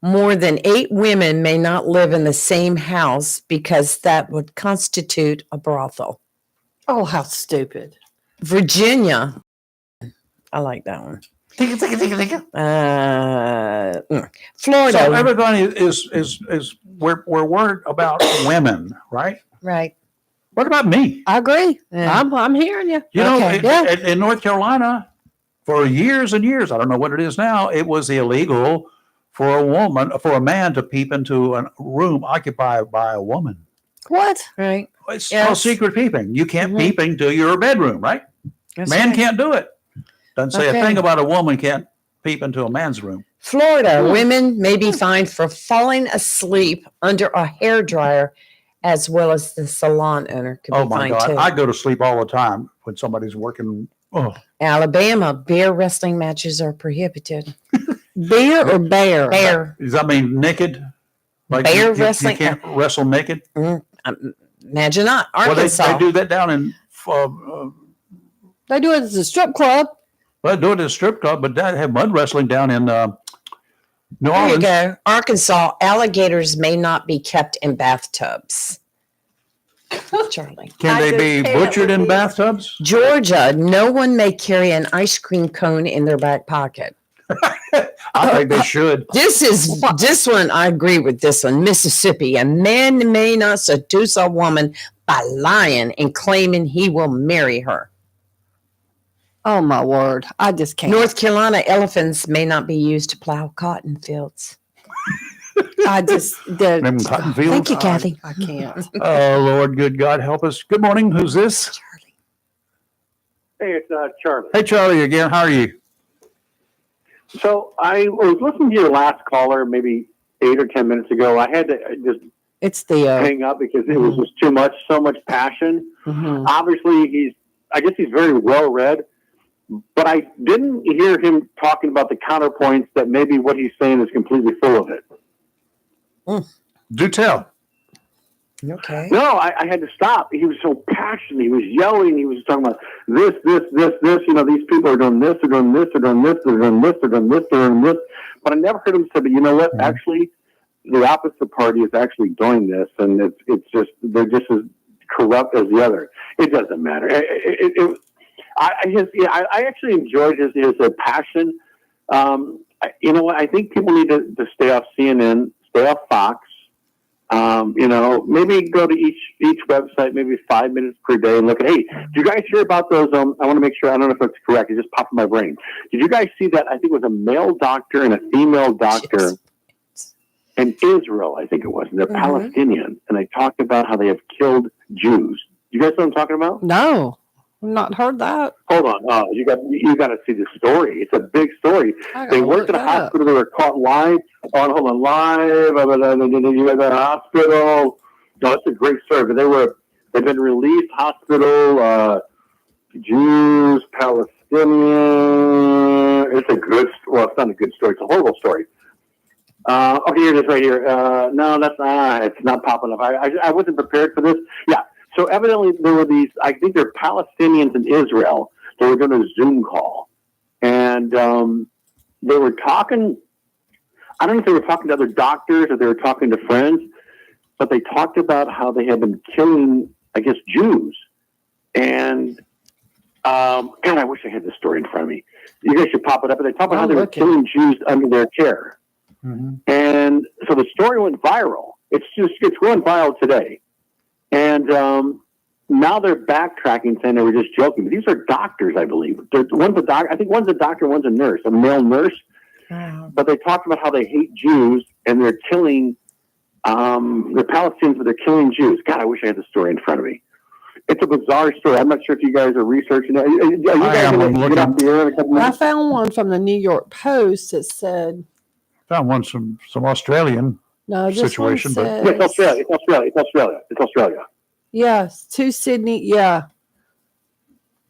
more than 8 women may not live in the same house because that would constitute a brothel. Oh, how stupid. Virginia, I like that one. Florida, So everybody we're worried about women, right? right? What about me? I agree. Yeah. I'm hearing you. You know, Okay. in North Carolina, for years and years, I don't know what it is now, it was illegal for a man to peep into a room occupied by a woman. What? Right. It's Yes. called secret peeping. You can't Mhm. peep into your bedroom, right? That's Man right. can't do it. Doesn't say Okay. a thing about a woman can't peep into a man's room. Florida, women may be fined for falling asleep under a hairdryer, as well as the salon owner could Oh be my fined God. too. I go to sleep all the time when somebody's working. Oh, Alabama, bear wrestling matches are prohibited. Beer or bear? Bear, does that mean naked? Bear you wrestling? can't wrestle naked? imagine not. Well, Arkansas. they do that down in They do it at the strip club. Well, do it at a strip club, but that have mud wrestling down in New There you Orleans. go. Arkansas, alligators may not be kept in bathtubs. Charlie. Can I they just be can't butchered in believe- bathtubs? Georgia, no one may carry an ice cream cone in their back pocket. I think they should. This one, I agree with this one. Mississippi, a man may not seduce a woman by lying and claiming he will marry her. Oh my word. I just can't. North Carolina, elephants may not be used to plow cotton fields. I just the Them cotton fields. Thank you, Kathy. I can't. Oh, Lord, good God, help us. Good morning. Who's this? Charlie. Hey, it's Charlie. Hey, Charlie again. How are you? So I was listening to your last caller maybe 8 or 10 minutes ago. I had to just It's Theo. hang up because it was just too much, so much passion. Mhm. Obviously, I guess he's very well read, but I didn't hear him talking about the counterpoints that maybe what he's saying is completely full of it. Do tell. Okay. No, I had to stop. He was so passionate. He was yelling. He was talking about this. You know, these people are doing this, they're doing this, they're doing this, they're doing this, they're doing this, they're doing this. But I never heard him say, but you know what? Mhm. Actually, the opposite party is actually doing this, and it's just they're just as corrupt as the other. It doesn't matter. I actually enjoyed his passion. You know what? I think people need to stay off CNN, stay off Fox. You know, maybe go to each website, maybe 5 minutes per day, and look at. Hey, did you guys hear about those? I want to make sure. I don't know if that's correct. It just popped in my brain. Did you guys see that? I think it was a male doctor and a female doctor in Israel. I think it was. And they're Palestinian, and they talked about how they have killed Jews. You guys know what I'm talking about? No, I've not heard that. Hold on. Oh, you got to see the story. It's a big story. I They gotta worked look at a that up. hospital. They were caught live. Oh, hold on, live. You at the hospital. No, it's a great story. But they've been released. Hospital. Jews, Palestinian. It's a good. Well, it's not a good story. It's a horrible story. Okay, here it is, right here. No, that's not. It's not popping up. I wasn't prepared for this. Yeah. So evidently there were these. I think they're Palestinians in Israel. They were doing a Zoom call, and they were talking. I don't know if they were talking to other doctors or they were talking to friends, but they talked about how they had been killing, I guess, Jews. And God, I wish I had this story in front of me. You guys should pop it up. And they talk about how they were killing Jews under their care. Mm-hmm. And so the story went viral. It's going viral today. And now they're backtracking, saying they were just joking. But these are doctors, I believe. One's a doctor. I think one's a doctor, one's a nurse, a male nurse. Wow. But they talked about how they hate Jews and they're killing the Palestinians, but they're killing Jews. God, I wish I had the story in front of me. It's a bizarre story. I'm not sure if you guys are researching it. Are you guys am. going I'm to get off the air in a couple I minutes? found one from the New York Post that said, Found one some Australian. no, this Situation, one but- says, Yeah, it's Australia. It's Australia. Yes, to Sydney. Yeah.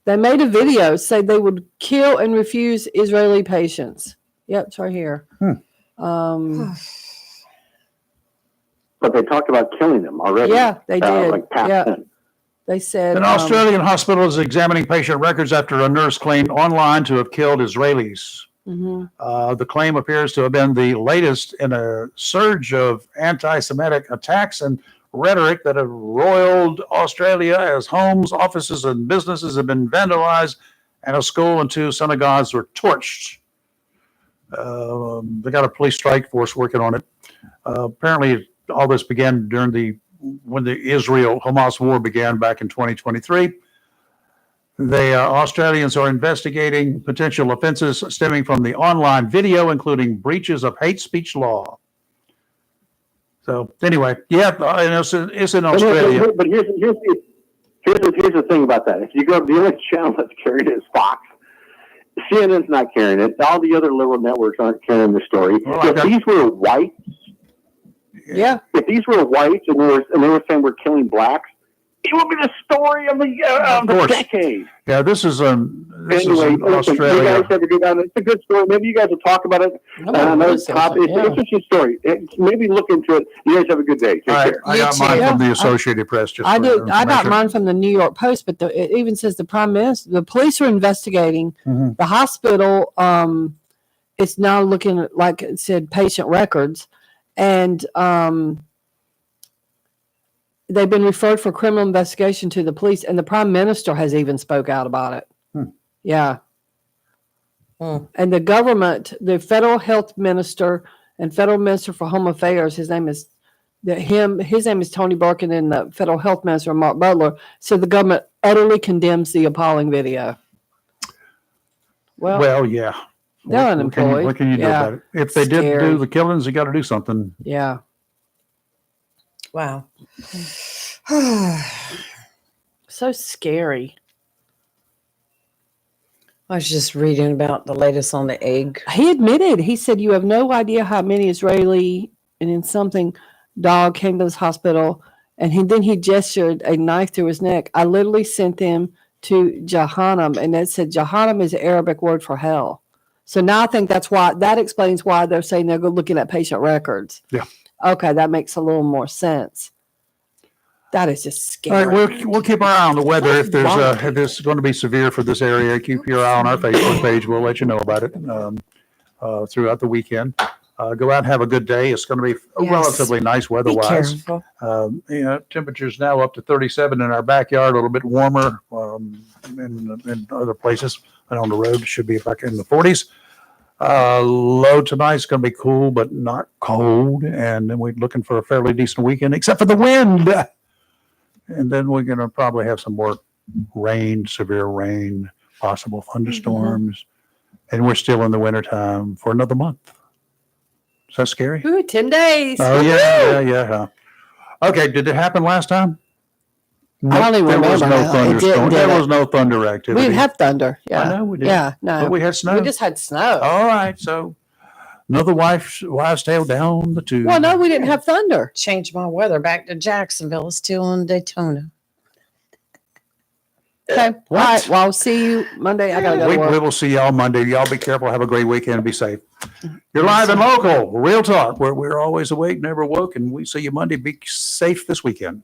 They made a video say they would kill and refuse Israeli patients. Yep, it's right here. But they talked about killing them already. Yeah, they did. Like past Yeah, tense. they said An um, Australian hospital is examining patient records after a nurse claimed online to have killed Israelis. mhm. The claim appears to have been the latest in a surge of anti-Semitic attacks and rhetoric that have roiled Australia as homes, offices, and businesses have been vandalized, and a school and 2 synagogues were torched. They got a police strike force working on it. Apparently, all this began when the Israel-Hamas war began back in 2023. The Australians are investigating potential offenses stemming from the online video, including breaches of hate speech law. So anyway, yeah, it's in Australia. But here's the thing about that. If you go, the only channel that's carrying it is Fox. CNN's not carrying it. All the other liberal networks aren't carrying the story. Well, If these were whites, Yeah, if these were whites and they were saying we're killing blacks, it would be the story of the course. decade. Yeah, this is This is Anyway, in listen, you Australia. guys have a good one. It's a good story. Maybe you guys will talk about it. Another topic. It's an interesting story. Maybe look into it. You guys have a good day. Take All right, care. I You got mine too. from the Yeah, Associated Press. Just I for do. your I got information. mine from the New York Post, but it even says the prime minister, the police are investigating Mhm. the hospital. It's now looking at, like it said, patient records, and they've been referred for criminal investigation to the police, and the prime minister has even spoke out about it. Yeah. And the government, the federal health minister and federal minister for home affairs, his name is Tony Burke, and then the federal health minister, Mark Butler, said the government utterly condemns the appalling video. Well, Well, yeah. they're unemployed. What can you do Yeah. about it? If they did Scary. do the killings, you got to do something. Yeah. Wow. So scary. I was just reading about the latest on the egg. He admitted, he said, you have no idea how many Israeli and in something dog came to this hospital. And then he gestured a knife through his neck. I literally sent them to Jahannam. And it said Jahannam is an Arabic word for hell. So now I think that explains why they're saying they're looking at patient records. Yeah. Okay, that makes a little more sense. That is just All scary. right, we'll keep our eye on the weather. If there's Wrong. if it's going to be severe for this area, keep your eye on our Facebook page. We'll let you know about it throughout the weekend. Go out and have a good day. It's going to be Yes. relatively nice Be weather-wise. careful. Temperatures now up to 37 in our backyard, a little bit warmer in other places. And on the road, it should be back in the 40s. Low tonight's going to be cool, but not cold. And then we're looking for a fairly decent weekend, except for the wind. And then we're going to probably have some more rain, severe rain, possible thunderstorms. And we're still in the wintertime for another month. Is that scary? Ooh, 10 days. Oh, yeah. Okay, did it happen last time? I don't even There was remember no now. It didn't, thunderstorm. did There it? was no thunder activity. We didn't have thunder. Yeah. I know we did. Yeah, no. But we had snow. We just had snow. All right, so another wives' tale down the tube. Well, no, we didn't have thunder. Change my weather back to Jacksonville. It's still in Daytona. Okay. All right. Well, I'll see you Monday. I gotta go to We work. will see y'all Monday. Y'all be careful. Have a great weekend. Be safe. You're live and local. Real talk. We're always awake, never woke, and we see you Monday. Be safe this weekend.